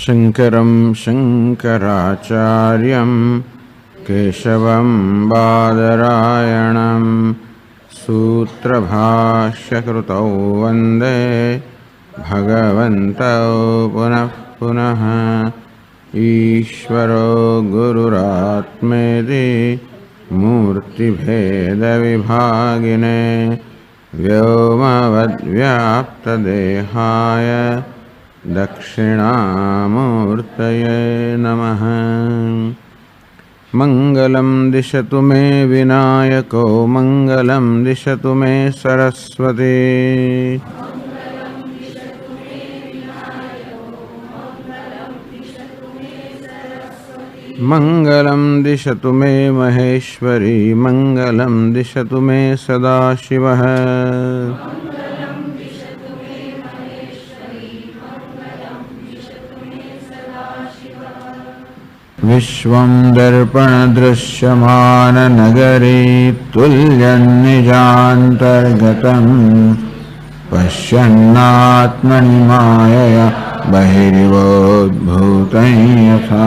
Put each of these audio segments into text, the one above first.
शंकरं शंकराचार्यं केशवं बादरायणं सूत्रभाष्यकृतौ वन्दे भगवन्तौ पुनः पुनः। ईश्वरो गुरुरात्मेति मूर्तिभेदविभागिने व्योमवद्व्याप्तदेहाय दक्षिणामूर्तये नमः। मंगलं दिशतु मे विनायको मंगलं दिशतु मे सरस्वती। मंगलं दिशतु मे महेश्वरी मंगलं दिशतु मे सदाशिवः। विश्वं दर्पणदृश्यमाननगरी तुल्यन्निजान्तर्गतं पश्यन्नात्मनि मायया बहिर्वोद्भूतं यथा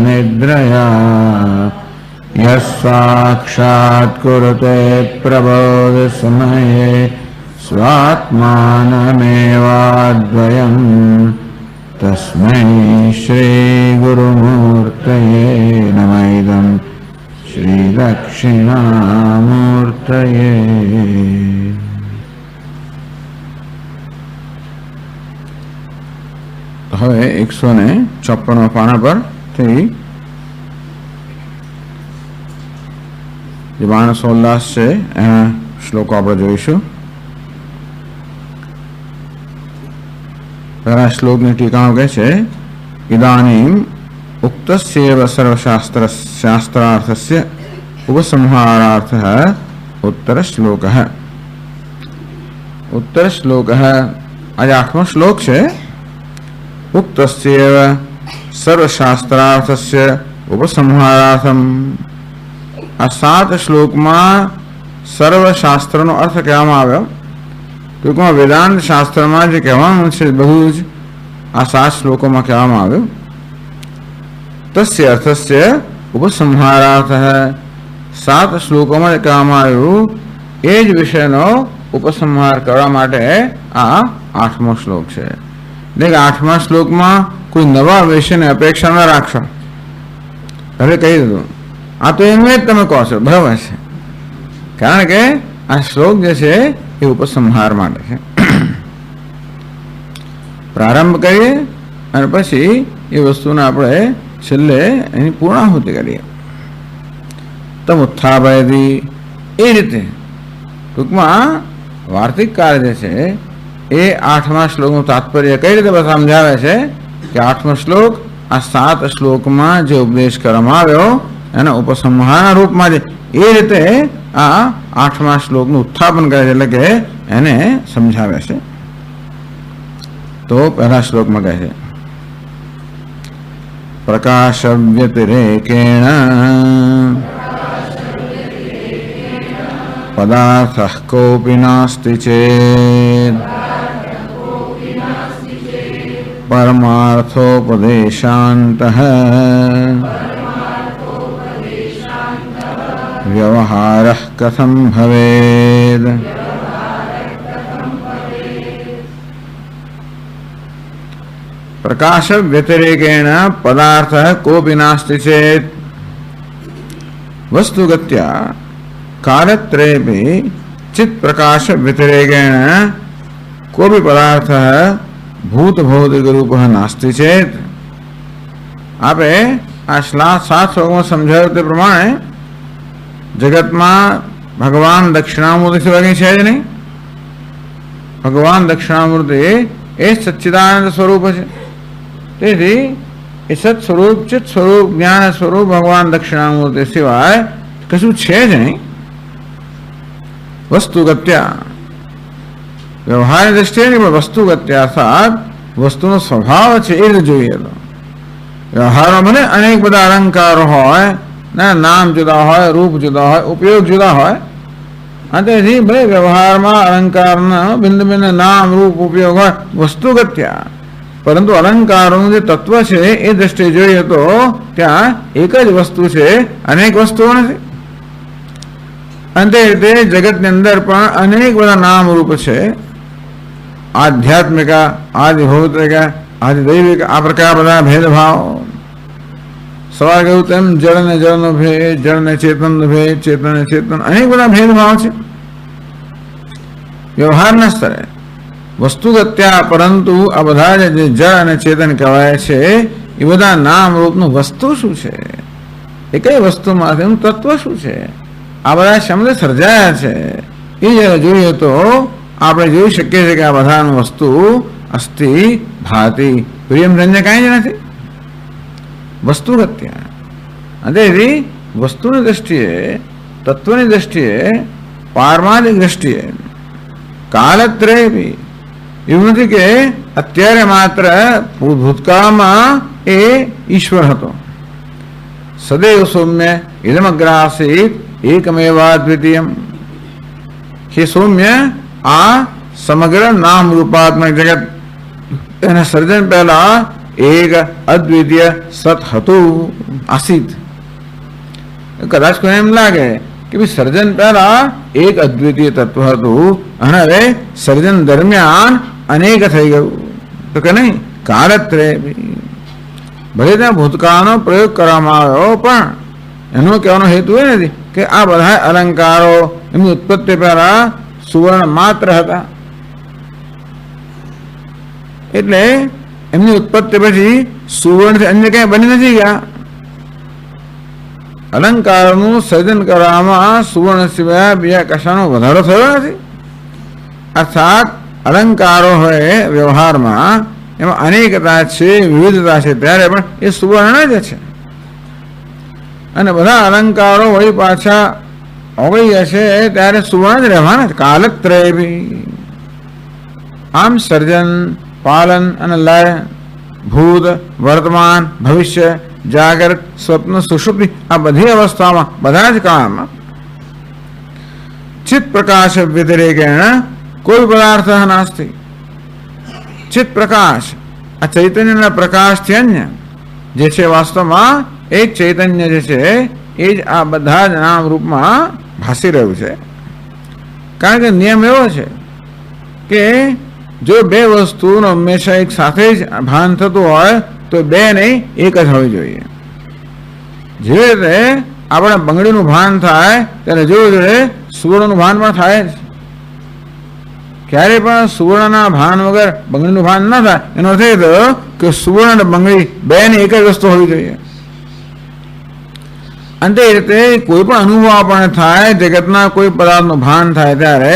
निद्रया। यः साक्षात् कुरुते प्रबोधसमये स्वात्मानमेवाद्वयम् तस्मै श्रीगुरुमूर्तये नमः। इदं श्रीदक्षिणामूर्तये। હવે 156 પાના પર થી જે બાણસોલ્લાસ છે એના શ્લોકો આપણે જોઈશું. પહેલા શ્લોકની ટીકામાં કહે છે ઇદાનીમ ઉક્તસ્યૈવ સર્વશાસ્ત્રાર્થસ્ય ઉપસંહારાર્થઃ ઉત્તરશ્લોકઃ. ઉત્તરશ્લોકઃ આજે 8મો શ્લોક છે. ઉક્તસ્યૈવ સર્વશાસ્ત્રાર્થસ્ય ઉપસંહારાર્થમ. આ 7 શ્લોકમાં સર્વશાસ્ત્રનો અર્થ કહેવામાં આવ્યો. ટૂંકમાં વેદાંત શાસ્ત્રમાં જે કહેવાનું છે બધું જ આ 7 શ્લોકોમાં કહેવામાં આવ્યું. તસ્ય અર્થસ્ય ઉપસંહારાર્થ. 7 શ્લોકોમાં જે કહેવામાં આવ્યું એ જ વિષયનો ઉપસંહાર કરવા માટે આ 8મો શ્લોક છે. એટલે કે 8મા શ્લોકમાં કોઈ નવા વિષયની અપેક્ષા ન રાખશો. હવે કહી દીધું આ તો એમને જ તમે કહો છો, બરાબર છે, કારણ કે આ શ્લોક જે છે એ ઉપસંહાર માટે છે. પ્રારંભ કરીએ અને પછી એ વસ્તુને આપણે છેલ્લે એની પૂર્ણાહુતિ કરીએ. તમ ઉત્થાપયતિ એ રીતે ટૂંકમાં વાર્તિકકાર જે છે એ 8મા શ્લોકનું તાત્પર્ય કઈ રીતે સમજાવે છે કે 8મો શ્લોક આ 7 શ્લોકમાં જે ઉપદેશ કરવામાં આવ્યો એના ઉપસંહારના રૂપમાં છે એ રીતે આ 8મા શ્લોકનું ઉત્થાપન કરે છે, એટલે કે એને સમજાવે છે. તો પહેલા શ્લોકમાં કહે છે પ્રકાશ વ્યતિરેકેણ પદાર્થઃ કોપી નાસ્તિ ચેદ પરમાર્થોપદેશાંતઃ વ્યવહારઃ કથમ ભવેદ. પ્રકાશ વ્યતિરેકેણ પદાર્થઃ કોપી નાસ્તિ ચેત. વસ્તુગત્યા કાલત્રયેપી ચિત્ પ્રકાશ વ્યતિરેકેણ કોપી પદાર્થઃ ભૂતભૌતિક રૂપઃ નાસ્તિ ચેત. આપણે આ 7 શ્લોકમાં સમજાવ્યું તે પ્રમાણે જગતમાં ભગવાન દક્ષિણામૂર્તિ સિવાય કંઈ છે જ નહીં. ભગવાન દક્ષિણામૂર્તિ એ સચ્ચિદાનંદ સ્વરૂપ છે. તેથી એ સત સ્વરૂપ, ચિત્ત સ્વરૂપ, જ્ઞાન સ્વરૂપ ભગવાન દક્ષિણામૂર્તિ સિવાય કશું છે જ નહીં. વસ્તુગત્યા વ્યવહારની દ્રષ્ટિએ નહીં, પણ વસ્તુગત્યા અર્થાત વસ્તુનો સ્વભાવ છે એ રીતે જોઈએ તો વ્યવહારમાં ભલે અનેક બધા અલંકારો હોય, નામ જુદા હોય, રૂપ જુદા હોય, ઉપયોગ જુદા હોય, તેથી ભલે વ્યવહારમાં અલંકારના ભિન્ન ભિન્ન નામ રૂપ ઉપયોગ હોય, વસ્તુગત્યા પરંતુ અલંકારોનું જે તત્વ છે એ દ્રષ્ટિએ જોઈએ તો ત્યાં એક જ વસ્તુ છે, અનેક વસ્તુઓ નથી. અંતે રીતે જગતની અંદર પણ અનેક બધા નામ રૂપ છે. આધ્યાત્મિકા, આદિભૌતિકા, આદિદૈવિક, આ પ્રકાર બધા ભેદભાવ. સવારે કહ્યું તેમ જળ ને જળનો ભેદ, જળ ને ચેતનનો ભેદ, ચેતન ને ચેતન, અનેક બધા ભેદભાવ છે વ્યવહારના સ્તરે. વસ્તુગત્યા પરંતુ આ બધા જે જળ અને ચેતન કહેવાય છે એ બધા નામ રૂપનું વસ્તુ શું છે, એ કઈ વસ્તુમાંથી એનું તત્વ શું છે, આ બધા શબ્દ સર્જાયા છે એ જ્યારે જોઈએ તો આપણે જોઈ શકીએ છીએ કે આ બધાનું વસ્તુ અસ્થિ ભાતિ પ્રિયમજન્ય કાંઈ જ નથી. વસ્તુગત્યા તેથી વસ્તુની દ્રષ્ટિએ, તત્વની દ્રષ્ટિએ, પારમાર્થિક દ્રષ્ટિએ કાલત્રય બી એવું નથી કે અત્યારે માત્ર ભૂતકાળમાં એ ઈશ્વર હતો. સદૈવ સૌમ્ય ઇદમગ્રાસીત એકમેવા દ્વિતીયમ. હે સૌમ્ય, આ સમગ્ર નામ રૂપાત્મક જગત એના સર્જન પહેલા એક અદ્વિતીય સત હતું, આસિત. કદાચ કોઈ એમ લાગે કે ભાઈ સર્જન પહેલા એક અદ્વિતીય તત્વ હતું અને હવે સર્જન દરમિયાન અનેક થઈ ગયું, તો કે નહીં, કાળત્રય. ભલે ત્યાં ભૂતકાળનો પ્રયોગ કરવામાં આવ્યો પણ એનો કહેવાનો હેતુ એ નથી કે આ બધા અલંકારો એમની ઉત્પત્તિ પહેલા સુવર્ણ માત્ર હતા, એટલે એમની ઉત્પત્તિ પછી સુવર્ણથી અન્ય કંઈ બની નથી ગયા. અલંકારોનું સર્જન કરવામાં સુવર્ણ સિવાય બીજા કશાનો વધારો થયો નથી. અર્થાત અલંકારો હોય વ્યવહારમાં એમાં અનેકતા છે, વિવિધતા છે, ત્યારે પણ એ સુવર્ણ જ છે. અને બધા અલંકારો વળી પાછા ઓગળી જશે ત્યારે સુવર્ણ જ રહેવાના. કાલત્રય બી. આમ સર્જન, પાલન અને લય, ભૂત, વર્તમાન, ભવિષ્ય, જાગૃત, સ્વપ્ન, સુષુપ્તિ, આ બધી અવસ્થામાં, બધા જ કાળમાં ચિત્ત પ્રકાશ વ્યતિરેકેણ કોઈ પદાર્થ નાસ્તિ. ચિત્ત પ્રકાશ, આ ચૈતન્યના પ્રકાશથી અન્ય જે છે વાસ્તવમાં એ ચૈતન્ય જે છે એ જ આ બધા જ નામ રૂપમાં ભાસી રહ્યું છે. કારણ કે નિયમ એવો છે કે જો બે વસ્તુનો હંમેશા એક સાથે જ ભાન થતું હોય તો બે નહીં, એક જ હોવી જોઈએ. જેવી રીતે આપણે બંગડીનું ભાન થાય ત્યારે જોવું જોઈએ સુવર્ણનું ભાન પણ થાય જ. ક્યારેય પણ સુવર્ણના ભાન વગર બંગડીનું ભાન ન થાય એનો અર્થ એ થયો કે સુવર્ણ અને બંગડી બેની એક જ વસ્તુ હોવી જોઈએ. અંતે એ રીતે કોઈ પણ અનુભવ આપણને થાય, જગતના કોઈ પદાર્થનું ભાન થાય ત્યારે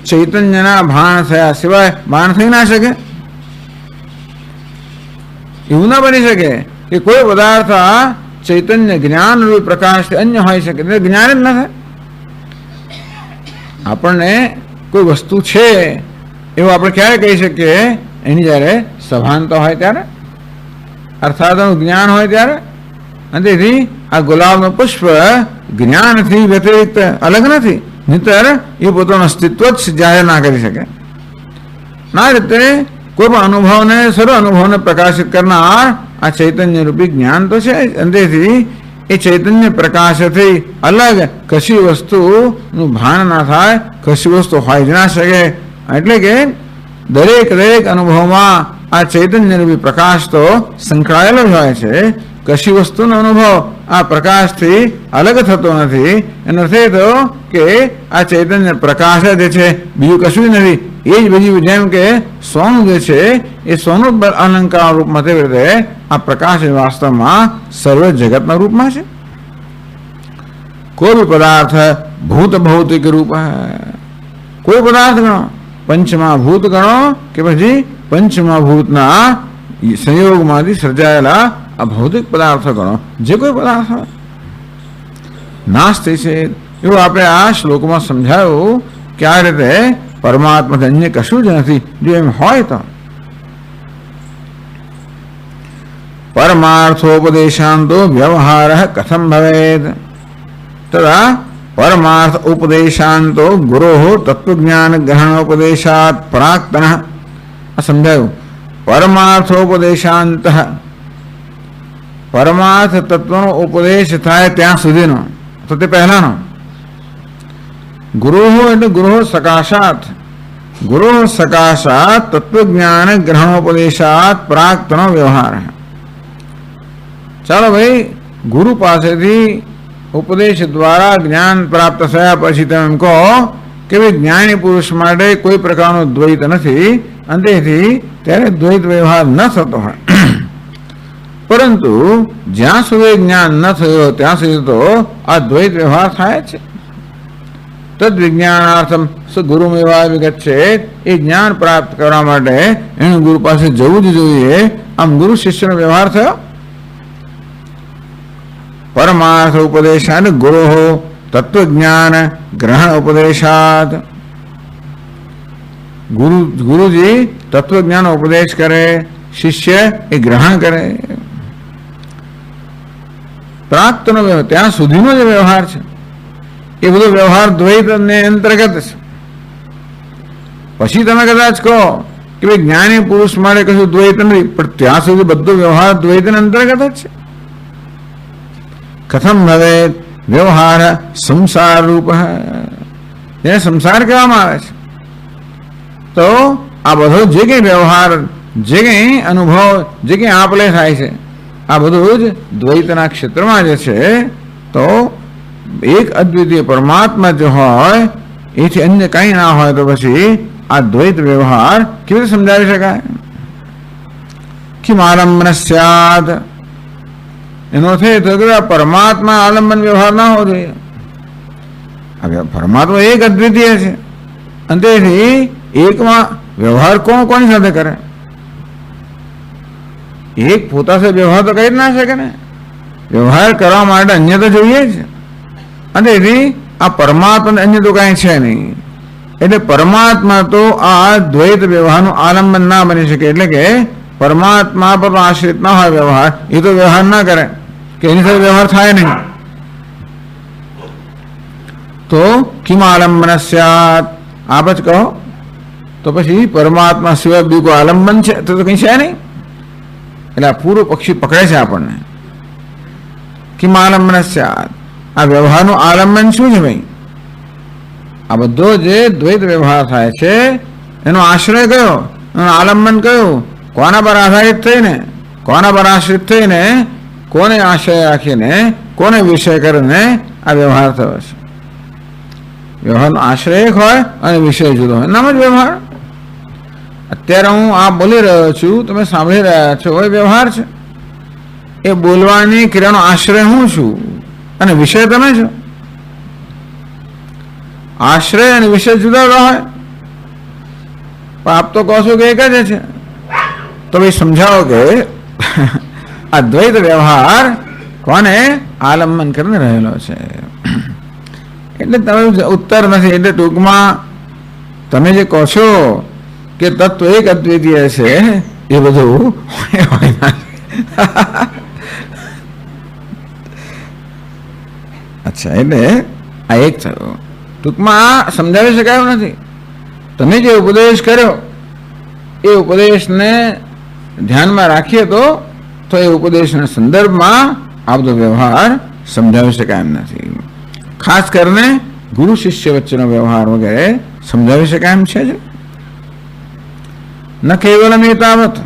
ચૈતન્યના ભાન થયા સિવાય ભાન થઈ ના શકે. એવું ના બની શકે કે કોઈ પદાર્થ ચૈતન્ય જ્ઞાન રૂપી પ્રકાશથી અન્ય હોઈ શકે, જ્ઞાન જ ન થાય. આપણને કોઈ વસ્તુ છે એવું આપણે ક્યારે કહી શકીએ? એની જ્યારે સભાનતા હોય ત્યારે, અર્થાત જ્ઞાન હોય ત્યારે. અને તેથી આ ગુલાબનું પુષ્પ જ્ઞાનથી વ્યતિરિક્ત અલગ નથી, નહીંતર એ પોતાનું અસ્તિત્વ જ જાહેર ના કરી શકે. ના રીતે કોઈ પણ અનુભવને, સર્વ અનુભવને પ્રકાશિત કરનાર આ ચૈતન્ય રૂપી જ્ઞાન તો છે. અંતેથી એ ચૈતન્ય પ્રકાશથી અલગ કશી વસ્તુનું ભાન ના થાય, કશી વસ્તુ હોય જ ના શકે. એટલે કે દરેક અનુભવમાં આ ચૈતન્ય રૂપી પ્રકાશ તો સંકળાયેલો જ હોય છે. કશી વસ્તુનો અનુભવ આ પ્રકાશથી અલગ થતો નથી. એનો અર્થ એ થયો કે આ ચૈતન્ય પ્રકાશ જ છે, બીજું કશું જ નથી. એ જ બીજું જેમ કે સોનું જે છે એ સોનું અલંકાર રૂપમાં તેવી રીતે આ પ્રકાશ વાસ્તવમાં સર્વ જગતના રૂપમાં છે. કોઈ બી પદાર્થ ભૂત ભૌતિક રૂપ, કોઈ પદાર્થ ગણો, પંચમા ભૂત ગણો કે પછી પંચમા ભૂતના સંયોગમાંથી સર્જાયેલા આ ભૌતિક પદાર્થો ગણો, જે કોઈ પદાર્થ નાશ થઈ છે. એવું આપણે આ શ્લોકમાં સમજાયું કે આ રીતે પરમાત્માથી અન્ય કશું જ નથી. જો એમ હોય તો પરમાર્થોપદેશાંતો વ્યવહાર કથમ ભવેદ તથા પરમાર્થ ઉપદેશાંતો ગુરો તત્વજ્ઞાન ગ્રહણોપદેશાત પરાક્તન. આ સમજાયું. પરમાર્થોપદેશાંત, પરમાર્થ તત્વનો ઉપદેશ થાય ત્યાં સુધીનો, તો તે પહેલાનો. ગુરુ એટલે ગુરુ સકાશાત, ગુરુ સકાશાત તત્વજ્ઞાન ગ્રહણોપદેશાત પ્રાક્તનો વ્યવહાર. ચાલો ભાઈ, ગુરુ પાસેથી ઉપદેશ દ્વારા જ્ઞાન પ્રાપ્ત થયા પછી તમે એમ કહો કે ભાઈ જ્ઞાની પુરુષ માટે કોઈ પ્રકારનો દ્વૈત નથી, અને તેથી ત્યારે દ્વૈત વ્યવહાર ન થતો હોય. પરંતુ જ્યાં સુધી જ્ઞાન ન થયો ત્યાં સુધી તો આ દ્વૈત વ્યવહાર થાય છે. તદ વિજ્ઞાનાર્થમ ગુરુમેવા વિગચ્છે, એ જ્ઞાન પ્રાપ્ત કરવા માટે એનું ગુરુ પાસે જવું જ જોઈએ. આમ ગુરુ શિષ્યનો વ્યવહાર થયો. પરમાર્થ ઉપદેશાન ગુરુ તત્વજ્ઞાન ગ્રહણ ઉપદેશાત, ગુરુજી તત્વજ્ઞાન ઉપદેશ કરે, શિષ્ય એ ગ્રહણ કરે. પ્રાપ્તનો વ્યવહાર ત્યાં સુધીનો જે વ્યવહાર છે એ બધો વ્યવહાર દ્વૈત ને અંતર્ગત છે. પછી તમે કદાચ કહો કે ભાઈ જ્ઞાની પુરુષ માટે કશું દ્વૈત નથી, પણ ત્યાં સુધી બધો વ્યવહાર દ્વૈત અંતર્ગત જ છે. કથમ હવે વ્યવહાર સંસાર રૂપ, જેને સંસાર કહેવામાં આવે છે. તો આ બધો જે કંઈ વ્યવહાર, જે કંઈ અનુભવ, જે કંઈ આપલે થાય છે, આ બધું જ દ્વૈતના ક્ષેત્રમાં જે છે. તો એક અદ્વિતીય પરમાત્મા જો હોય, એથી અન્ય કંઈ ના હોય, તો પછી આ દ્વૈત વ્યવહાર કેવી રીતે સમજાવી શકાય? કિમ આલંબન સ્યાદ, એનો અર્થ એ થયો કે પરમાત્મા આલંબન વ્યવહાર ના હોવો જોઈએ. પરમાત્મા એક અદ્વિતીય છે, અને તેથી એકમાં વ્યવહાર કોની સાથે કરે? એક પોતા સાથે વ્યવહાર તો કરી જ ના શકે ને. વ્યવહાર કરવા માટે અન્ય તો જોઈએ જ, અને તેથી આ પરમાત્મા અન્ય તો કાંઈ છે નહીં. એટલે પરમાત્મા તો આ દ્વૈત વ્યવહારનું આલંબન ના બની શકે. એટલે કે પરમાત્મા પર આશ્રિત ના હોય વ્યવહાર, એ તો વ્યવહાર ના કરે, કે એની સાથે વ્યવહાર થાય નહીં. તો કિમ આલંબન સ્યાત, આપ જ કહો. તો પછી પરમાત્મા સિવાય બીજું કોઈ આલંબન છે તો કંઈ છે નહીં. એટલે આ પૂર્વ પક્ષી પકડે છે આપણને. કિમ આલંબન સ્યાત, આ વ્યવહારનું આલંબન શું છે ભાઈ? આ બધો જે દ્વૈત વ્યવહાર થાય છે એનો આશ્રય કયો, એનું આલંબન કયું? કોના પર આધારિત થઈને, કોના પર આશ્રિત થઈને, કોને આશ્રય રાખીને, કોને વિષય કરીને આ વ્યવહાર થયો છે? વ્યવહારનો આશ્રય એક હોય અને વિષય જુદો હોય, નામ જ વ્યવહાર. અત્યારે હું આ બોલી રહ્યો છું, તમે સાંભળી રહ્યા છો, એ વ્યવહાર છે. એ બોલવાની ક્રિયાનો આશ્રય હું છું અને વિષય તમે છો. આશ્રય અને વિષય જુદા હોય, પણ આપ તો કહો છો કે એક જ છે. તો ભાઈ સમજાવો કે આ દ્વૈત વ્યવહાર કોને આલંબન કરીને રહેલો છે? એટલે તમે ઉત્તર નથી. એટલે ટૂંકમાં તમે જે કહો છો કે તત્વ એક અદ્વિતીય છે, એ બધું અચ્છા, એટલે આ એક થયો. ટૂંકમાં સમજાવી શકાયું નથી. તમે જે ઉપદેશ કર્યો એ ઉપદેશને ધ્યાનમાં રાખીએ તો એ ઉપદેશના સંદર્ભમાં આ બધો વ્યવહાર સમજાવી શકાય એમ નથી. ખાસ કરીને ગુરુ શિષ્ય વચ્ચેનો વ્યવહાર વગેરે સમજાવી શકાય એમ છે જ. ન કેવલમ એતાવત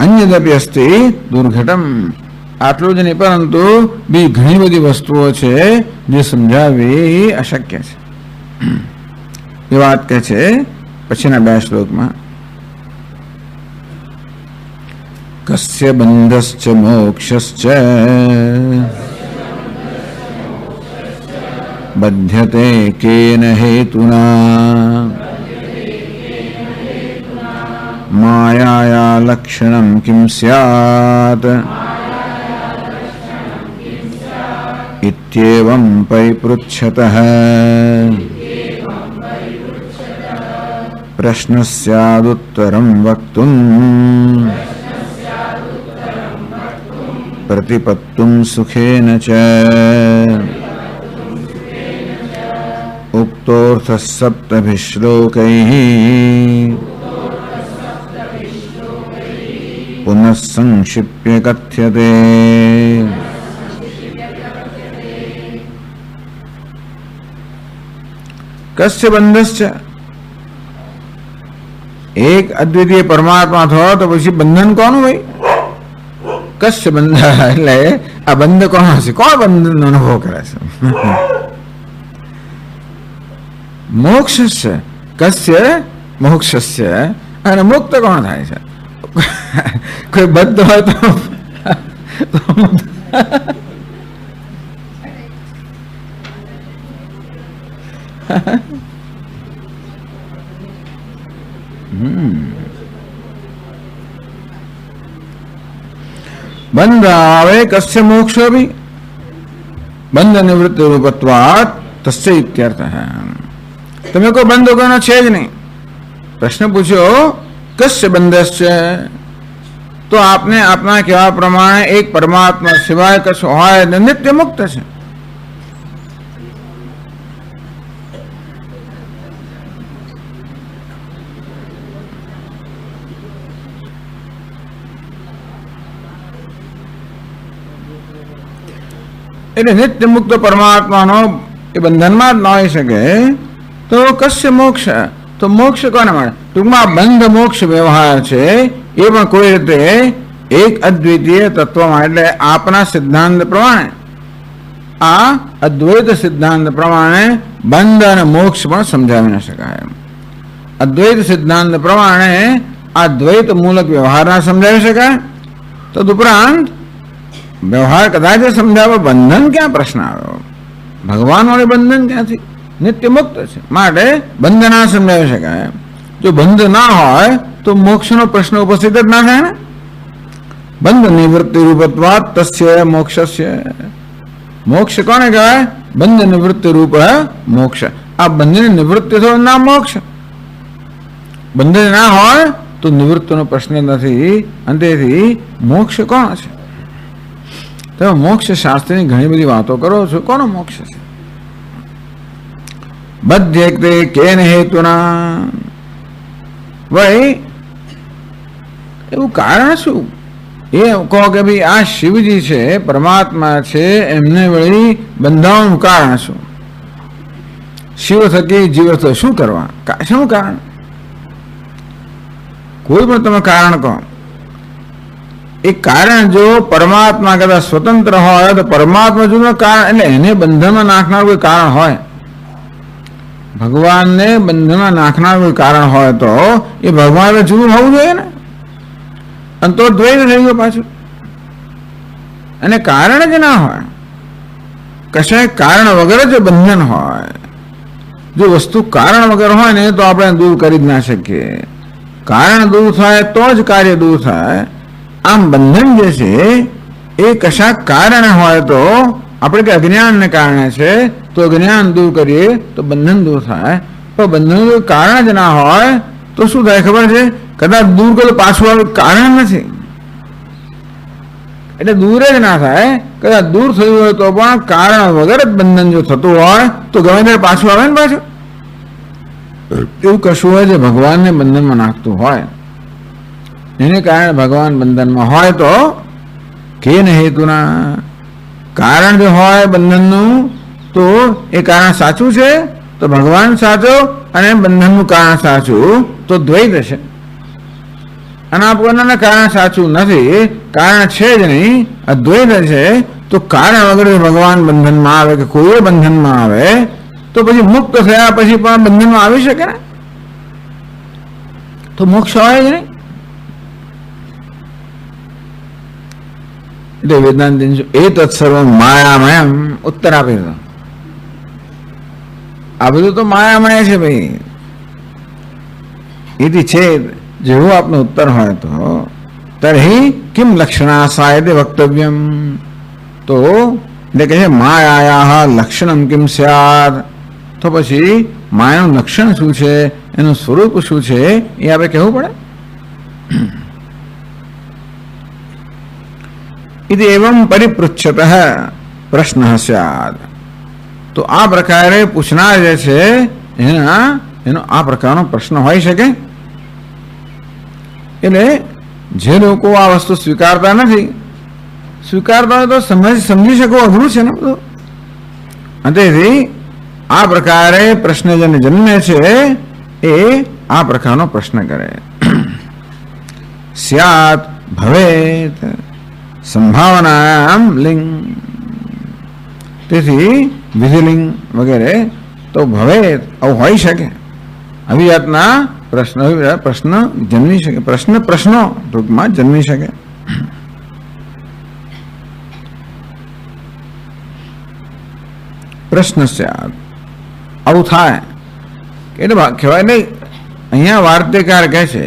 અન્યદપી અસ્તિ દુર્ઘટમ, આટલું જ નહીં પરંતુ બી ઘણી બધી વસ્તુઓ છે જે સમજાવવી અશક્ય છે. એ વાત કહે છે પછીના 2 શ્લોકમાં. કસ્ય બંધશ્ચ મોક્ષશ્ચ બધ્યતે કેન હેતુના માયાયા લક્ષણમ કિમ સ્યાત ઇત્યેવં પરિપૃચ્છતઃ પ્રશ્નસ્યાદુત્તરં વક્તું પ્રતિપત્તું સુખેન ચ ઉક્તોર્થઃ સપ્તભિ શ્લોકૈઃ पुनः संक्षिप्य कथ्यते। कस्य बंधस्य? एक अद्वितीय परमात्मा थो तो પછી બંધન કોનું ભાઈ? કશ્ય બંધ એટલે આ બંધ કોણ હશે? કોણ બંધનનો અનુભવ કરે છે? મોક્ષસ્ય કસ્ય મોક્ષસ્ય અને મુક્ત કોણ થાય છે? કોઈ બદ્ધ હોય તો બંધ આવે કસ્ય મોક્ષ ભી બંધ નિવૃત્તિ રૂપત્વાત તસ્ય ઇત્યર્થ है। તમે કોઈ બંધ કોનો છે જ નહીં। પ્રશ્ન પૂછ્યો કસ્ય બંધસ્ય, તો આપને આપના કહેવા પ્રમાણે એક પરમાત્મા સિવાય કશું હોય ને નિત્ય મુક્ત છે। એટલે નિત્ય મુક્ત પરમાત્માનો એ બંધનમાં જ ન હોઈ શકે તો કસ્ય મોક્ષ, તો મોક્ષ કોને મળે? ટૂંકમાં બંધ મોક્ષ વ્યવહાર છે એ પણ કોઈ રીતે એક અદ્વિતીય તત્વમાં, એટલે આપના સિદ્ધાંત પ્રમાણે, આ અદ્વૈત સિદ્ધાંત પ્રમાણે બંધ અને મોક્ષ પણ સમજાવી ન શકાય। અદ્વૈત સિદ્ધાંત પ્રમાણે આ દ્વૈત મૂલક વ્યવહારના સમજાવી શકાય, તદુપરાંત વ્યવહાર કદાચ સમજાવો, બંધન ક્યાં પ્રશ્ન આવ્યો? ભગવાન વાળે બંધન ક્યાંથી? નિત્ય મુક્ત છે માટે બંધ ના સમજાવી શકાય। જો બંધ ના હોય તો મોક્ષનો પ્રશ્ન ઉપસ્થિત જ ના થાય ને। બંધ નિવૃત્તિ રૂપત્વાત તસ્ય મોક્ષસ્ય, મોક્ષ કોને કહેવાય? બંધ નિવૃત્તિ રૂપ મોક્ષ। આ બંધની નિવૃત્તિ થયો ના મોક્ષ। બંધ ના હોય તો નિવૃત્તિનો પ્રશ્ન નથી, અને તેથી મોક્ષ કોણ છે? તમે મોક્ષ શાસ્ત્રની ઘણી બધી વાતો કરો છો, કોનો મોક્ષ છે? બધ્યક્તે કેન હેતુના, ભાઈ એવું કારણ શું? એ કહો કે ભાઈ આ શિવજી છે, પરમાત્મા છે, એમને વળી બંધાવાનું કારણ શું? શિવ થકી જીવ તો શું કરવા? શું કારણ? કોઈ પણ તમે કારણ કહો, એ કારણ જો પરમાત્મા કદાચ સ્વતંત્ર હોય તો પરમાત્મા જુદું કારણ, એટલે એને બંધનમાં નાખનાર કોઈ કારણ હોય, ભગવાનને બંધનમાં નાખનાર કોઈ કારણ હોય તો એ ભગવાન જુદું હોવું જોઈએ ને, અને તો દ્વૈત થઈ ગયો પાછું। અને કારણ જ ના હોય, કશાય કારણ વગર જ બંધન હોય। જો વસ્તુ કારણ વગર હોય ને તો આપણે દૂર કરી જ ના શકીએ। કારણ દૂર થાય તો જ કાર્ય દૂર થાય। આમ બંધન જે છે એ કશા કારણે હોય તો આપણે કે અજ્ઞાનને કારણે છે તો અજ્ઞાન દૂર કરીએ તો બંધન દૂર થાય, પણ બંધનનું કારણ જ ના હોય તો શું થાય ખબર છે? કદાચ દૂર કરે પાછું આવે, કારણ નથી એટલે દૂર જ ના થાય। કદાચ દૂર થયું હોય તો પણ કારણ વગર જ બંધન જો થતું હોય તો ગમે ત્યારે પાછું આવે ને પાછું। એવું કશું હોય જે ભગવાનને બંધનમાં નાખતું હોય, એને કારણે ભગવાન બંધનમાં હોય તો કેન હેતુના, કારણ જો હોય બંધનનું તો એ કારણ સાચું છે તો ભગવાન સાચો અને બંધનનું કારણ સાચું તો દ્વૈત છે। અને આ પોતાના કારણ સાચું નથી, કારણ છે જ નહીં, અદ્વૈત છે, તો કારણ વગર ભગવાન બંધનમાં આવે કે કોઈ બંધનમાં આવે તો પછી મુક્ત થયા પછી પણ બંધનમાં આવી શકે ને, તો મોક્ષ હોય જ નહીં। એટલે વેદાંત એ તત્સર્વ માયામયમ ઉત્તર આપી દીધો। આ બધું તો માયામય છે ભાઈ, એથી છે જેવો આપનો ઉત્તર હોય તો તરહી કિમ લક્ષણાસાય વક્તવ્યમ, તો એટલે કહે છે માયાયા લક્ષણમ કિમ સ્યાદ, તો પછી માયાનું લક્ષણ શું છે, એનું સ્વરૂપ શું છે એ આપણે કહેવું પડે। इति एवं परिपृच्छत प्रश्न स्याद, तो आ प्रकारे पूछनार जे छे एनो आ प्रकारनो प्रश्न होई शके। એટલે જે લોકો આ વસ્તુ સ્વીકારતા નથી, સ્વીકારતા હોય તો સમજી શકો અઘરું છે ને બધું. તેથી આ પ્રકારે પ્રશ્ન જેને જન્મે છે એ આ પ્રકારનો પ્રશ્ન કરે. સ્યાત ભવેત સંભાવના લિંગ, તેથી વિધિલિંગ વગેરે તો ભવેત આવું હોઈ શકે. આવી જાતના પ્રશ્ન જન્મી શકે, પ્રશ્નો ટૂંકમાં જન્મી શકે. પ્રશ્ન સ્યાત આવું થાય એટલે કહેવાય નહીં. અહીંયા વાર્તાકાર કહે છે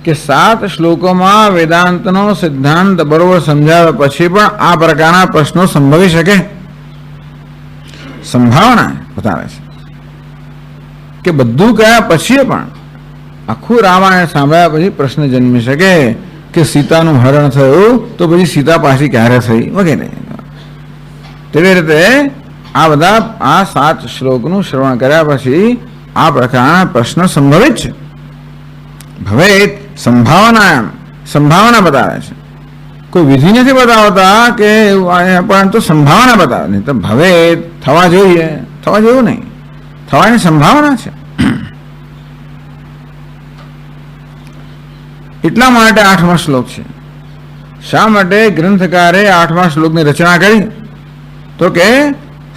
કે 7 શ્લોકોમાં વેદાંતનો સિદ્ધાંત બરોબર સમજાવ્યા પછી પણ આ પ્રકારના પ્રશ્નો સંભવી શકે. સંભાવના બતાવે છે કે બધું કયા પછી પણ આખું રામાયણ સાંભળ્યા પછી પ્રશ્ન જન્મી શકે કે સીતાનું હરણ થયું તો પછી સીતા પાછી ક્યારે થઈ વગેરે. તેવી રીતે આ બધા આ 7 શ્લોકનું શ્રવણ કર્યા પછી આ પ્રકારના પ્રશ્ન સંભવિત છે. ભવેત સંભાવના બતાવે છે, કોઈ વિધિ નથી બતાવતા કે પરંતુ સંભાવના બતાવે. નહીં તો ભવેત થવા જોઈએ, થવા જેવું નહીં, થવાની સંભાવના છે. એટલા માટે 8મા શ્લોક છે. શા માટે ગ્રંથકારે 8મા શ્લોકની રચના કરી? તો કે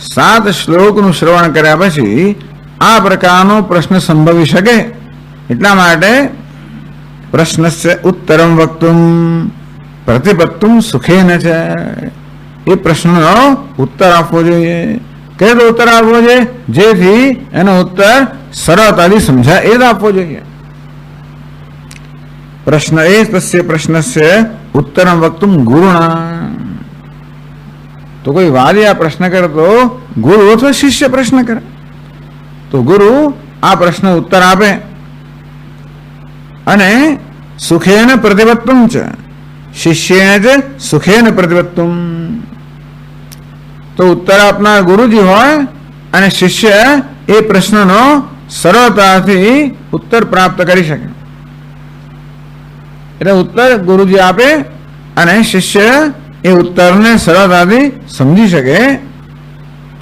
7 શ્લોકનું શ્રવણ કર્યા પછી આ પ્રકારનો પ્રશ્ન સંભવી શકે. એટલા માટે પ્રશ્નસ્ય ઉત્તરમ વક્તુમ પ્રતિપત્તુમ સુખેન છે. એ પ્રશ્નનો ઉત્તર આપવો જોઈએ. કઈ રીતે ઉત્તર આપવો જોઈએ? જેથી એનો ઉત્તર સરળતાથી સમજાય એ જ આપવો જોઈએ. પ્રશ્ન એ તસ્ય પ્રશ્નસ્ય ઉત્તરમ વક્તુમ ગુરુણા. તો કોઈ વાદી આ પ્રશ્ન કરે તો ગુરુ અથવા શિષ્ય પ્રશ્ન કરે તો ગુરુ આ પ્રશ્ન ઉત્તર આપે અને સુખેન પ્રતિપત્તુમ છે, શિષ્યેન જ સુખેન પ્રતિપત્તુમ. તો ઉત્તર આપનાર ગુરુજી હોય અને શિષ્ય એ પ્રશ્નનો સરળતાથી ઉત્તર પ્રાપ્ત કરી શકે. એટલે ઉત્તર ગુરુજી આપે અને શિષ્ય એ ઉત્તરને સરળતાથી સમજી શકે.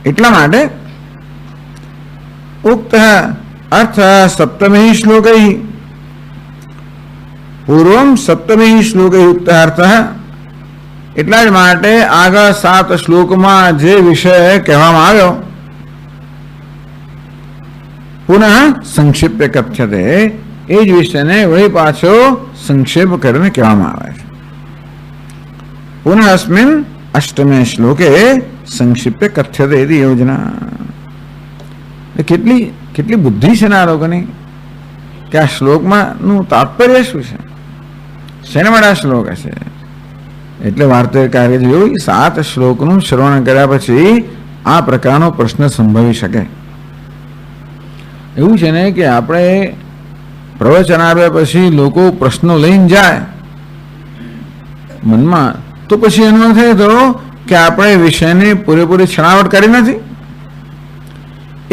એટલા માટે ઉક્ત અર્થ સપ્તમી શ્લોકૈ પૂર્વમ સપ્તમી શ્લોકૈ ઉક્ત અર્થ. એટલા જ માટે આગળ 7 શ્લોકમાં જે વિષય કહેવામાં આવ્યો પુનઃ સંક્ષિપ્ત કથ્યતે, એ જ વિષયને વળી પાછો સંક્ષેપ કરીને કહેવામાં આવે છે. પુનઃ અસ્મિન 8મે શ્લોકે સંક્ષિપ્ત કથ્યતે એવી યોજના. કેટલી બુદ્ધિ છે ને આ લોકોની કે આ શ્લોકમાં નું તાત્પર્ય શું છે, શેના માટે આ શ્લોક હશે. એટલે વાર્તાકારે જોયું 7 શ્લોકનું શ્રવણ કર્યા પછી આ પ્રકારનો પ્રશ્ન સંભવી શકે. એવું છે ને કે આપણે પ્રવચન આપ્યા પછી લોકો પ્રશ્નો લઈને જાય મનમાં, તો પછી એનો અર્થ એ થયો કે આપણે વિષયની પૂરેપૂરી છણાવટ કરી નથી.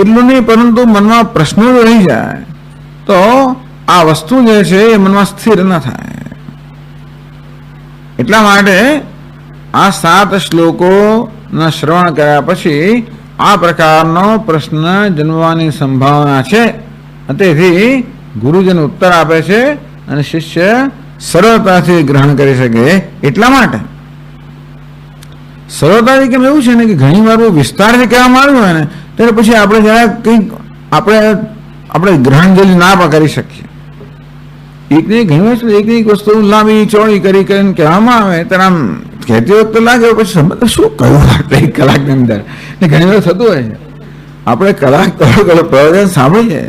એટલું નહીં, પરંતુ મનમાં પ્રશ્નો જો રહી જાય તો આ વસ્તુ જે છે એ મનમાં સ્થિર ન થાય. એટલા માટે આ 7 શ્લોકોના શ્રવણ કર્યા પછી આ પ્રકારનો પ્રશ્ન જન્મવાની સંભાવના છે. તેથી ગુરુજીને ઉત્તર આપે છે અને શિષ્ય સરળતાથી ગ્રહણ કરી શકે. એટલા માટે સરળતાથી કેમ એવું છે ને કે ઘણી વાર વિસ્તારથી કહેવામાં આવ્યું હોય ને ત્યારે પછી આપણે જરા કંઈક આપણે ગ્રહણ જલ્દી ના કરી શકીએ. એકની ઘણી વાર એક વસ્તુ લાંબી ચોળી કરીને કહેવામાં આવે ત્યારે આમ કહેતી વખતે લાગે પછી સમજ શું કહ્યું 1 કલાકની અંદર. ઘણી વાર થતું હોય છે આપણે કલાક પ્રવચન સાંભળીએ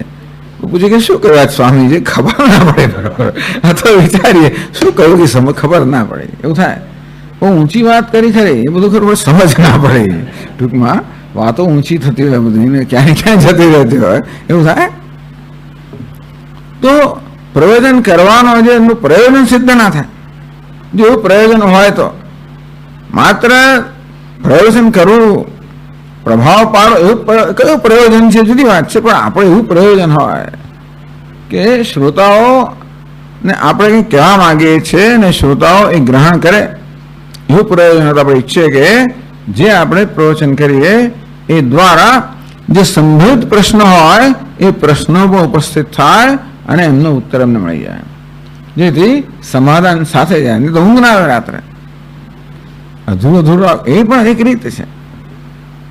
પૂછે કે શું કહ્યું સ્વામીજી, ખબર ના પડે બરોબર, અથવા વિચારીએ શું કહ્યું કે ખબર ના પડે. એવું થાય. બહુ ઊંચી વાત કરી ખરી એ બધું ખરું સમજ ના પડે. ટૂંકમાં વાતો ઊંચી થતી હોય બધી ક્યાંય જતી રહેતી હોય એવું થાય. તો પ્રયોજન કરવાનો છે એનું પ્રયોજન સિદ્ધ ના થાય. જો એવું પ્રયોજન હોય તો માત્ર પ્રયોજન કરવું, પ્રભાવ પાડો એવું કયું પ્રયોજન છે જુદી વાત છે. પણ આપણે એવું પ્રયોજન હોય કે શ્રોતાઓ ને આપણે કંઈ કહેવા માંગીએ છીએ ને શ્રોતાઓ એ ગ્રહણ કરે, એવું પ્રયોજન આપણે ઈચ્છીએ કે જે આપણે પ્રવચન કરીએ એ દ્વારા જે સંભવિત પ્રશ્નો હોય એ પ્રશ્નો પણ ઉપસ્થિત થાય અને એમનો ઉત્તર એમને મળી જાય, જેથી સમાધાન સાથે જાય. નહીં તો ઊંઘ ના આવે રાત્રે. અધૂરો એ પણ એક રીત છે.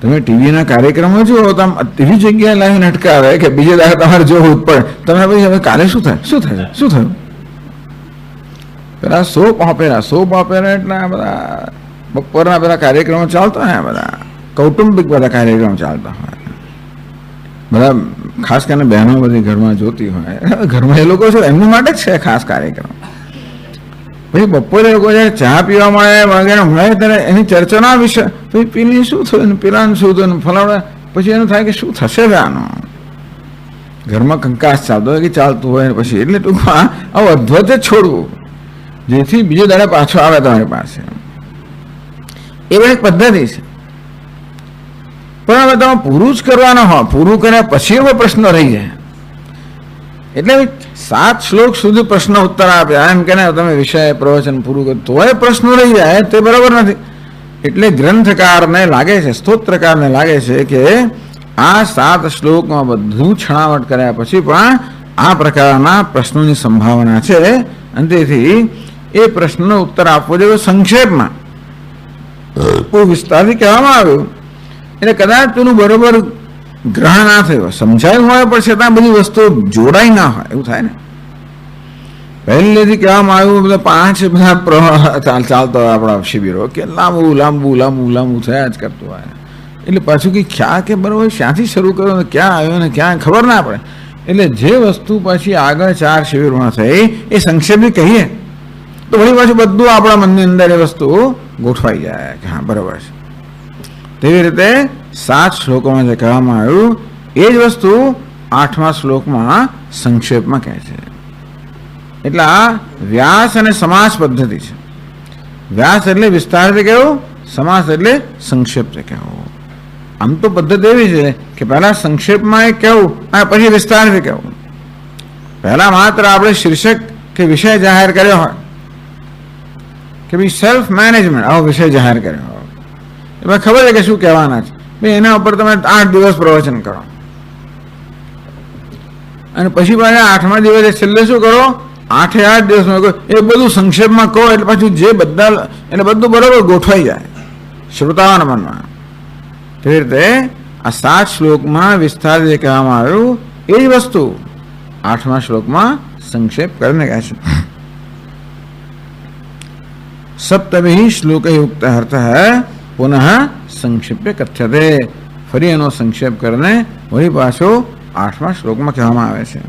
તમે ટીવીના કાર્યક્રમો જુઓ તો આમ એવી જગ્યાએ લાવીને અટકાવે કે બીજે દાડે તમારે જોવું જ પડે. તમે ભાઈ હવે કાલે શું થાય, શું થશે, શું થયું? પેલા સોપ ઓપેરા એટલે આ બધા બપોરના બધા કાર્યક્રમો ચાલતા હોય, બધા કૌટુંબિક બધા કાર્યક્રમો ચાલતા હોય, બધા ખાસ કરીને બહેનો બધી ઘરમાં જોતી હોય. ઘરમાં એ લોકો શું એમની માટે જ છે ખાસ કાર્યક્રમ. પછી બપોરે લોકો જયારે ચા પીવા મળે વગેરે મળે ત્યારે એની ચર્ચાના વિષય, પછી પેલી શું થયું, પેલાનું શું થયું, ફલાવડા, પછી એનું થાય કે શું થશે આનું. ઘરમાં કંકાસ ચાલતો હોય કે ચાલતું હોય પછી એટલે ટૂંકમાં આવું અધ્વત જ છોડવું, જેથી બીજો દાડે પાછો આવે તમારી પાસે. એ પણ એક પદ્ધતિ છે. પણ હવે તમે પૂરું જ કરવાના હોય, પૂરું કર્યા પછી એવો પ્રશ્ન રહી જાય. એટલે 7 શ્લોક સુધી પ્રશ્ન ઉત્તર આપ્યા એમ કે તમે વિષય પ્રવચન પૂરું કર્યું તોય પ્રશ્નો રહી જાય, તે બરાબર નથી. એટલે ગ્રંથકારને લાગે છે, સ્તોત્રકારને લાગે છે કે આ 7 શ્લોકમાં બધું છણાવટ કર્યા પછી પણ આ પ્રકારના પ્રશ્નોની સંભાવના છે, અને તેથી એ પ્રશ્નનો ઉત્તર આપવો જોઈએ સંક્ષેપમાં, બહુ વિસ્તારથી કહેવામાં આવ્યું. એટલે કદાચ તેનું બરોબર ગ્રહણ ના થયું, સમજાયું હોય પણ છતાં બધી વસ્તુઓ જોડાઈ ના હોય, એવું થાય ને. પહેલેથી કહેવામાં આવ્યું બધા 5 બધા ચાલતો હોય આપણા શિબિરો કે લાંબુ થયા જ કરતું હોય. એટલે પાછું કંઈ ખ્યાલ કે બરોબર ક્યાંથી શરૂ કર્યો ને ક્યાં આવ્યો ને ક્યાં ખબર ના પડે. એટલે જે વસ્તુ પછી આગળ 4 શિબિરોમાં થઈ એ સંક્ષેપથી કહીએ તો વળી પાછું બધું આપણા મનની અંદર એ વસ્તુ ગોઠવાઈ જાય કે હા બરાબર છે. તેવી રીતે 7 શ્લોકોમાં જે કહેવામાં આવ્યું એ જ વસ્તુ 8મા શ્લોકમાં સંક્ષેપમાં કહે છે. એટલે આ વ્યાસ અને સમાસ પદ્ધતિ છે. વ્યાસ એટલે વિસ્તારથી કહેવું, સમાસ એટલે સંક્ષેપથી કહેવું. આમ તો પદ્ધતિ એવી છે કે પહેલા સંક્ષેપમાં એ કહેવું અને પછી વિસ્તારથી કહેવું. પહેલા માત્ર આપણે શીર્ષક કે વિષય જાહેર કર્યો હોય કે ભાઈ સેલ્ફ મેનેજમેન્ટ આવો વિષય જાહેર કર્યો હોય, એમાં ખબર છે કે શું કહેવાના છે, ભાઈ એના ઉપર તમે 8 દિવસ પ્રવચન કરો અને પછી પાછા 8મા દિવસે છેલ્લે શું કરો, 8 દિવસમાં એ બધું સંક્ષેપમાં કહો એટલે પાછું જે બધા એટલે બધું બરાબર ગોઠવાઈ જાય શ્રોતાઓના મનમાં. તેવી રીતે આ 7 શ્લોકમાં વિસ્તાર જે કહેવામાં આવ્યું એ જ વસ્તુ 8મા શ્લોકમાં સંક્ષેપ કરીને કહે છે. સપ્તમી શ્લોકે યુક્ત અર્થ હૈ પુનઃ સંક્ષિપ્ય કથ્યતે. ફરી એનો સંક્ષેપ કરીને વળી પાછો 8મા શ્લોકમાં કહેવામાં આવે છે.